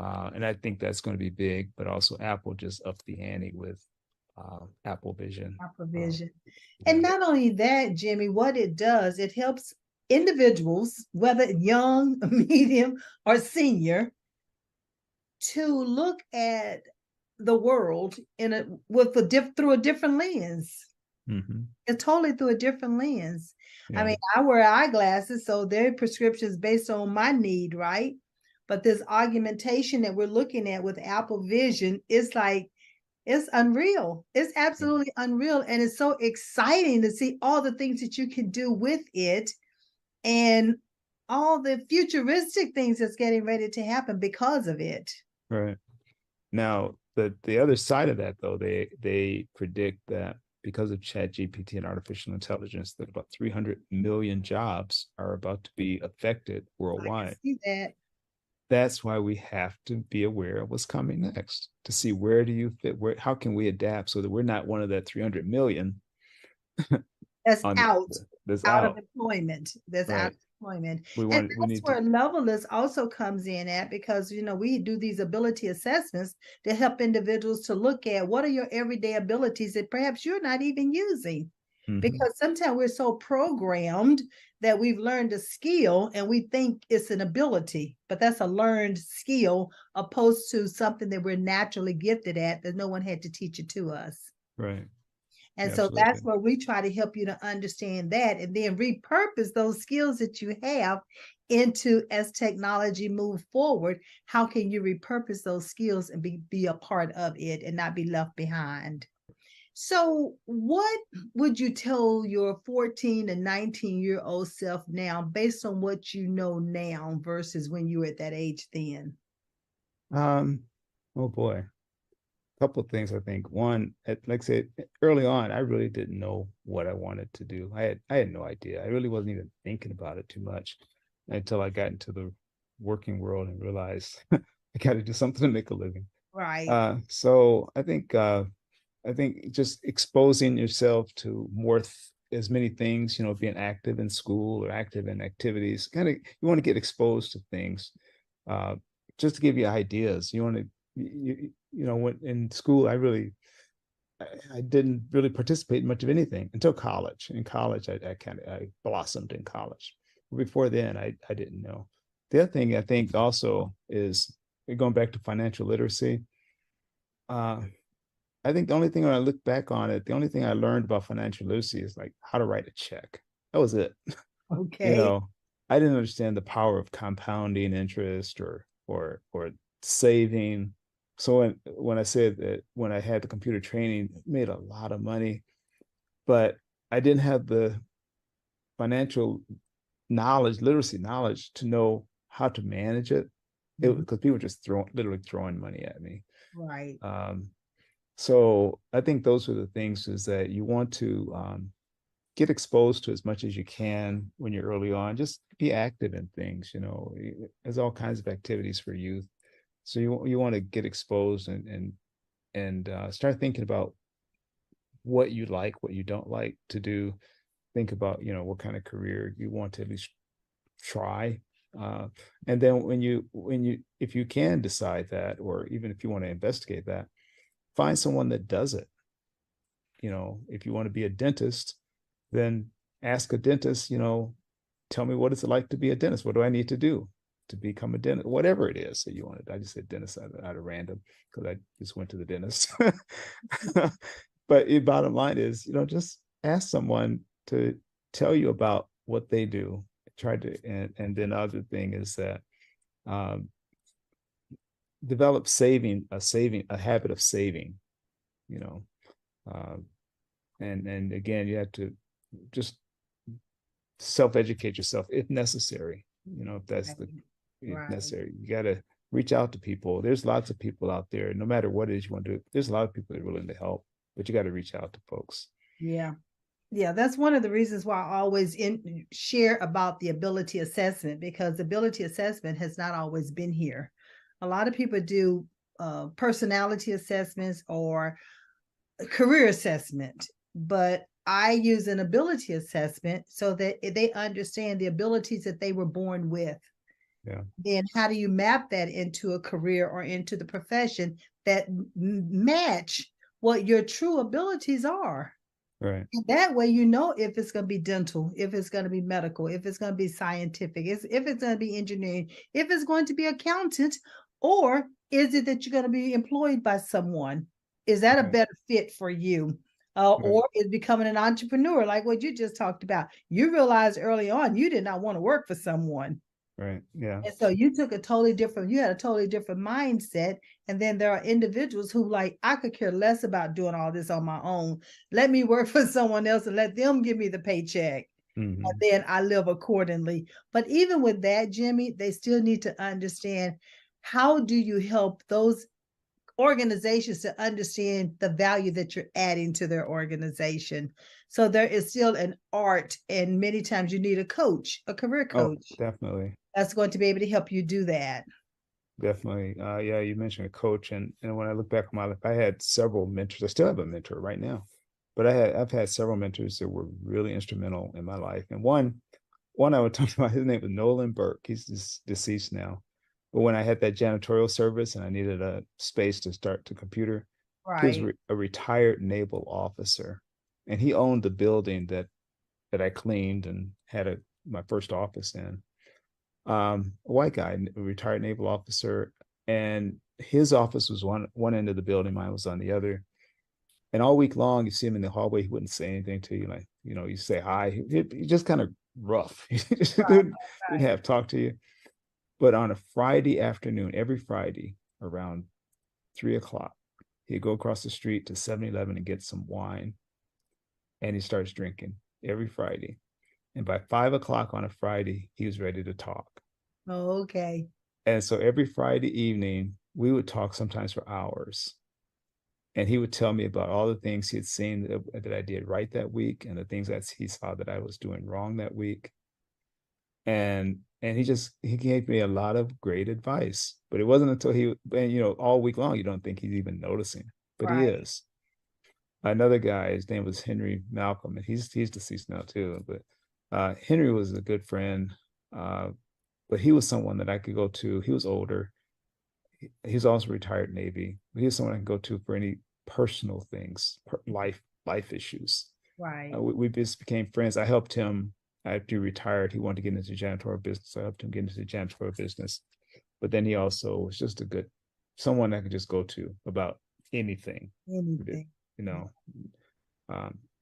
And I think that's going to be big, but also Apple just upped the ante with Apple Vision. Apple Vision. And not only that, Jimmy, what it does, it helps individuals, whether young, medium, or senior, to look at the world through a different lens. It's totally through a different lens. Yeah. I mean, I wear eyeglasses, so their prescriptions based on my need, right? But this augmentation that we're looking at with Apple Vision, it's like It's unreal. It's Yeah. absolutely unreal. And it's so exciting to see all the things that you can do with it and all the futuristic things that's getting ready to happen because of it. Right. Now, the other side of that, though, they predict that because of Chat GPT and artificial intelligence, that about 300 million jobs are about to be affected I can worldwide. see that. That's why we have to be aware of what's coming next to see where do you fit, where how can we adapt so that we're not one of that 300 million That's on out, that's out of out. employment. That's out Right. of employment. We And want we that's need to. where levelness also comes in at, because we do these ability assessments to help individuals to look at what are your everyday abilities that perhaps you're not even using. Mhm. Because sometimes we're so programmed that we've learned a skill and we think it's an ability, but that's a learned skill opposed to something that we're naturally gifted at that no one had to teach it to us. Right. And Yeah, so that's absolutely. where we try to help you to understand that and then repurpose those skills that you have into, as technology move forward, how can you repurpose those skills and be a part of it and not be left behind? So, what would you tell your 14 and 19-year-old self now based on what you know now versus when you were at that age then? Um, oh boy. Couple of things I think. One, like I said, early on, I really didn't know what I wanted to do. I had no idea. I really wasn't even thinking about it too much until I got into the working world and realized I got to do something to make a living. Right. So I think just exposing yourself to as many things, being active in school or active in activities, kind of you want to get exposed to things, uh, just to give you ideas. You want to, when in school, I didn't really participate in much of anything until college. In college, I blossomed in college. Before then, I didn't know. The other thing I think also is going back to financial literacy. Uh, I think the only thing when I look back on it, the only thing I learned about financial literacy is like how to write a check. That was it. You Okay. know, I didn't understand the power of compounding interest or saving. So when I said that when I had the computer training, I made a lot of money, but I didn't have the financial knowledge, literacy knowledge to know how to manage it. It Mhm. because people were just literally throwing money at me. Right. Um, so I think those are the things is that you want to get exposed to as much as you can when you're early on. Just be active in things. There's all kinds of activities for youth. So you want to get exposed and start thinking about what you like, what you don't like to do. Think about what kind of career you want to at least try. Uh, and then when you if you can decide that, or even if you want to investigate that, find someone that does it. If you want to be a dentist, then ask a dentist, tell me what it's like to be a dentist. What do I need to do to become a dentist? Whatever it is that you wanted. I just said dentist out of random because I just went to the dentist. But the bottom line is, just ask someone to tell you about what they do. Try to, and then the other thing is that um, develop a habit of saving, you know, um, and again, you have to just self-educate yourself if necessary. If that's the Right. if Right. necessary, you got to reach out to people. There's lots of people out there, no matter what it is you want to do. There's a lot of people that are willing to help, but you got to reach out to folks. Yeah. Yeah, that's one of the reasons why I always share about the ability assessment, because ability assessment has not always been here. A lot of people do personality assessments or career assessment, but I use an ability assessment so that they understand the abilities that they were born with. Yeah. Then how do you map that into a career or into the profession that match what your true abilities are? Right. That way, you know if it's going to be dental, if it's going to be medical, if it's going to be scientific, if it's going to be engineering, if it's going to be accountant, or is it that you're going to be employed by someone? Is that a Right. better fit for you? Right. Or is becoming an entrepreneur, like what you just talked about? You realized early on you did not want to work for someone. Right. Yeah. And so you took you had a totally different mindset. And then there are individuals who like, I could care less about doing all this on my own. Let me work for someone else and let them give me the paycheck. And Hmm. then I live accordingly. But even with that, Jimmy, they still need to understand, how do you help those organizations to understand the value that you're adding to their organization? So there is still an art, and many times you need a coach, a career Oh, coach, definitely. that's going to be able to help you do that. Definitely. Yeah, you mentioned a coach, and when I look back on my life, I had several mentors. I still have a mentor right now, but I've had several mentors that were really instrumental in my life. And one I would talk about, his name was Nolan Burke. He's deceased now. But when I had that janitorial service and I needed a space to start the computer, he was Right. a retired naval officer, and he owned the building that I cleaned and had my first office in. A white guy, a retired naval officer, and his office was one end of the building, mine was on the other. And all week long, you see him in the hallway, he wouldn't say anything to you, like, you say hi. He just kind of rough. He just Right. didn't have talk to you. But on a Friday afternoon, every Friday around 3 o'clock, he'd go across the street to 7-Eleven and get some wine, and he starts drinking every Friday. And by 5 o'clock on a Friday, he was ready to talk. Okay. And so every Friday evening, we would talk sometimes for hours. And he would tell me about all the things he had seen that I did right that week, and the things that he saw that I was doing wrong that week. And he gave me a lot of great advice. But it wasn't until all week long, you don't think he's even noticing, but he Right. is. Another guy, his name was Henry Malcolm, and he's deceased now too. But Henry was a good friend. But he was someone that I could go to. He was older. He's also retired Navy. But he was someone I could go to for any personal things, life issues. Right. We just became friends. I helped him after he retired. He wanted to get into janitorial business. I helped him get into the janitorial business. But then he also was just someone I could just go to about anything. Anything. You know,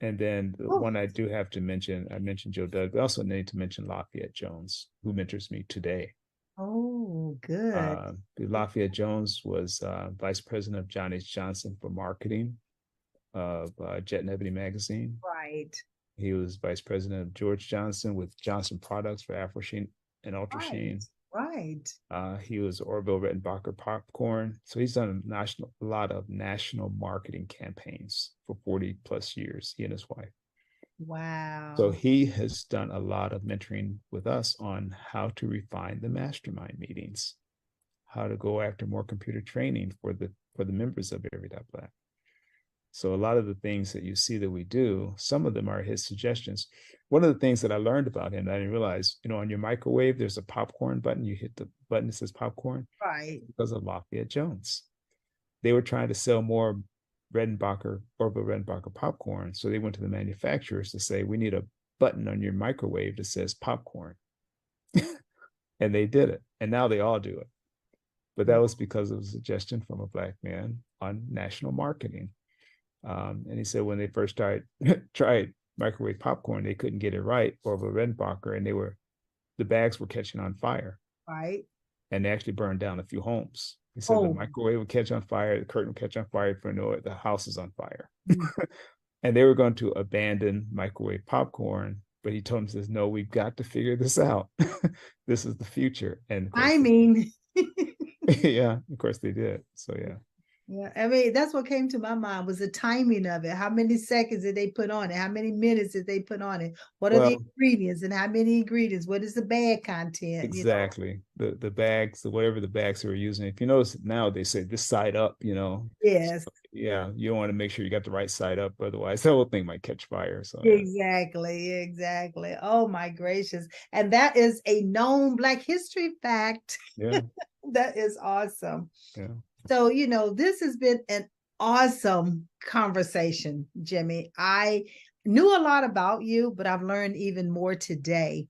and then the Oh, one I do have to mention, I mentioned Joe Doug, but I also need to mention Lafayette Jones, who mentors me today. oh, good. Lafayette Jones was vice president of John H. Johnson for marketing of Jet and Ebony magazine. Right. He was vice president of George Johnson with Johnson Products for Afro Sheen and Ultra Right. Sheen. Right. He was Orville Redenbacher popcorn. So he's done a lot of national marketing campaigns for 40 plus years, he and his wife. So Wow. he has done a lot of mentoring with us on how to refine the mastermind meetings, how to go after more computer training for the members of Every Black. So a lot of the things that you see that we do, some of them are his suggestions. One of the things that I learned about him that I didn't realize, on your microwave, there's a popcorn button. You hit the button that says popcorn Right. because of Lafayette Jones. They were trying to sell more Orville Redenbacher popcorn. So they went to the manufacturers to say, we need a button on your microwave that says popcorn. And they did it. And now they all do it. But that was because of a suggestion from a Black man on national marketing. And he said when they first tried microwave popcorn, they couldn't get it right, Orville Redenbacher, and the bags were catching on fire. Right. And they actually burned down a few homes. He said the Oh, microwave would catch on fire, the curtain would catch on fire, for no, the house is on fire. mm. And they were going to abandon microwave popcorn, but he told them, says, no, we've got to figure this out. This is the future. And of course, I mean, yeah, of course they did. So yeah. yeah, I mean, that's what came to my mind was the timing of it. How many seconds did they put on it? How many minutes did they put on it? What are the Well, ingredients and how many ingredients? What is the bag content? exactly. The bags, whatever the bags they were using. If you notice now, they say this side up, Yes, yeah, you want to make sure you got the right side up. Otherwise, the whole thing might catch fire. So yeah. exactly, exactly. Oh my gracious. And that is a known Black history fact. Yeah. That is awesome. Yeah. So, this has been an awesome conversation, Jimmy. I knew a lot about you, but I've learned even more today.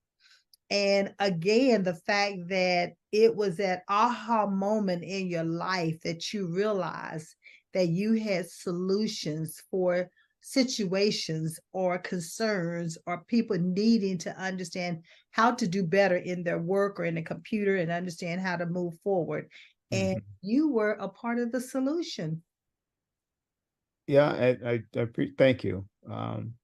And again, the fact that it was that aha moment in your life that you realized that you had solutions for situations or concerns or people needing to understand how to do better in their work or in the computer and understand how to move forward. And you were a part of the solution. Yeah, thank you. And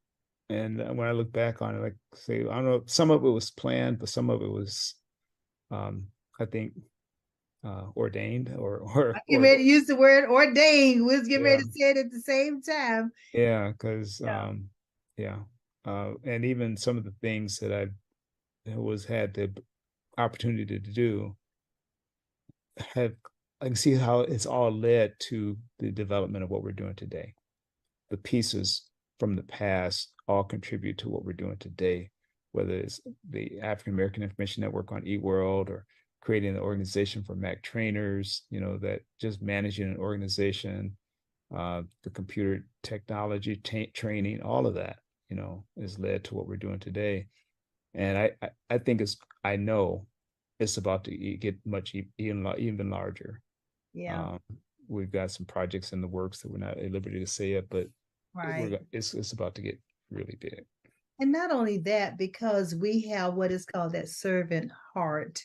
when I look back on it, like say, I don't know, some of it was planned, but some of it was, I think, ordained I get ready to use the word ordained. We was getting ready to say it at the same time. Yeah, because yeah, and even some of the things that I had the opportunity to do have, I can see how it's all led to the development of what we're doing today. The pieces from the past all contribute to what we're doing today, whether it's the African American Information Network on eWorld or creating an organization for Mac trainers, that just managing an organization, the computer technology training, all of that, has led to what we're doing today. And I think I know it's about to get much even larger. Yeah. We've got some projects in the works that we're not at liberty to say it, but right. It's about to get really big. And not only that, because we have what is called that servant heart,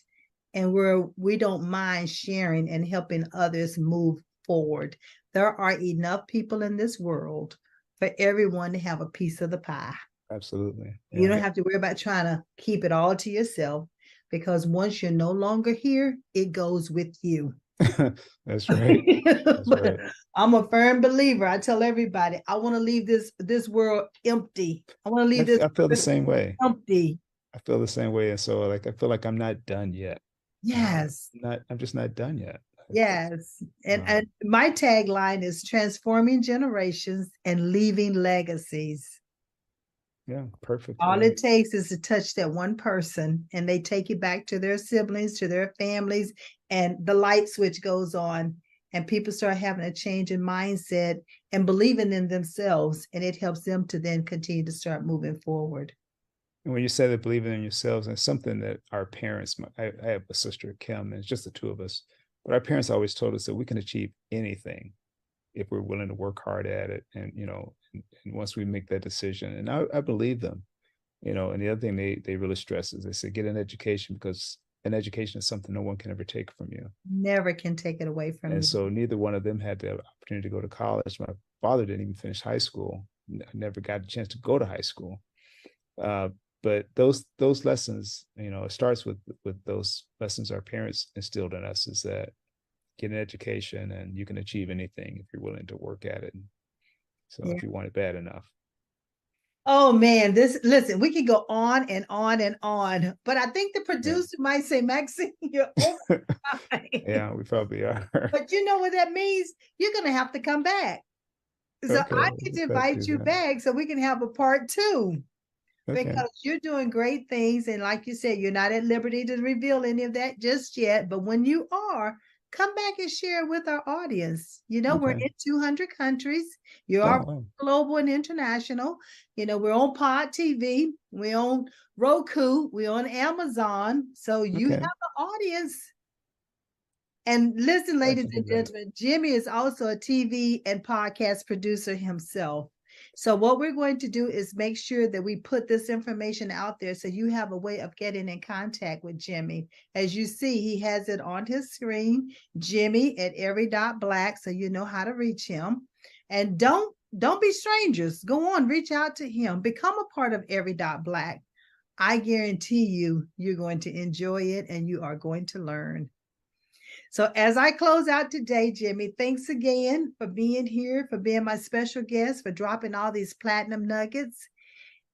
and we don't mind sharing and helping others move forward. There are enough people in this world for everyone to have a piece of the pie. Absolutely. Yeah. You don't have to worry about trying to keep it all to yourself, because once you're no longer here, it goes with you. That's right. That's right. I'm a firm believer. I tell everybody, I want to leave this world empty. I want to leave I feel the same way. Empty. I feel the same way. And so I feel like I'm not done yet. Yes. I'm just not done yet. Yes. And my tagline is transforming generations and leaving legacies. Yeah, perfect. All it takes is to touch that one person, and they take it back to their siblings, to their families, and the light switch goes on, and people start having a change in mindset and believing in themselves, and it helps them to then continue to start moving forward. And when you say that believing in yourselves, and something that our parents, I have a sister, Kim, and it's just the two of us, but our parents always told us that we can achieve anything if we're willing to work hard at it. And, and once we make that decision, and I believe them, and the other thing they really stress is they say, get an education, because an education is something no one can ever take from you. Never can take it away from you. And so neither one of them had the opportunity to go to college. My father didn't even finish high school, never got a chance to go to high school. But those lessons, it starts with those lessons our parents instilled in us, is that get an education and you can achieve anything if you're willing to work at it. So if you want it bad enough. Oh man, listen, we could go on and on and on, but I think the producer might say, Maxine, you're over time. Yeah, we probably are. But you know what that means? You're going to have to come back. So I need to invite you back so we can have a part 2. Because you're doing great things. And like you said, you're not at liberty to reveal any of that just yet. But when you are, come back and share with our audience. We're in 200 countries. You are global and international. We're on Pod TV. We're on Roku. We're on Amazon. So you have an audience. And listen, ladies and gentlemen, Jimmy is also a TV and podcast producer himself. So what we're going to do is make sure that we put this information out there so you have a way of getting in contact with Jimmy. As you see, he has it on his screen, Jimmy at every.black, so you know how to reach him. And don't be strangers. Go on, reach out to him. Become a part of every.black. I guarantee you're going to enjoy it and you are going to learn. So as I close out today, Jimmy, thanks again for being here, for being my special guest, for dropping all these platinum nuggets.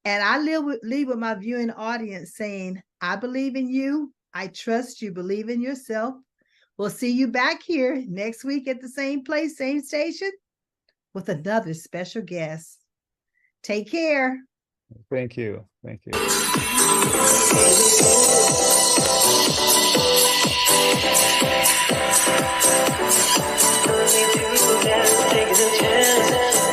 And I leave with my viewing audience saying, I believe in you. I trust you believe in yourself. We'll see you back here next week at the same place, same station, with another special guest. Take care. Thank you. Thank you. Taking a chance.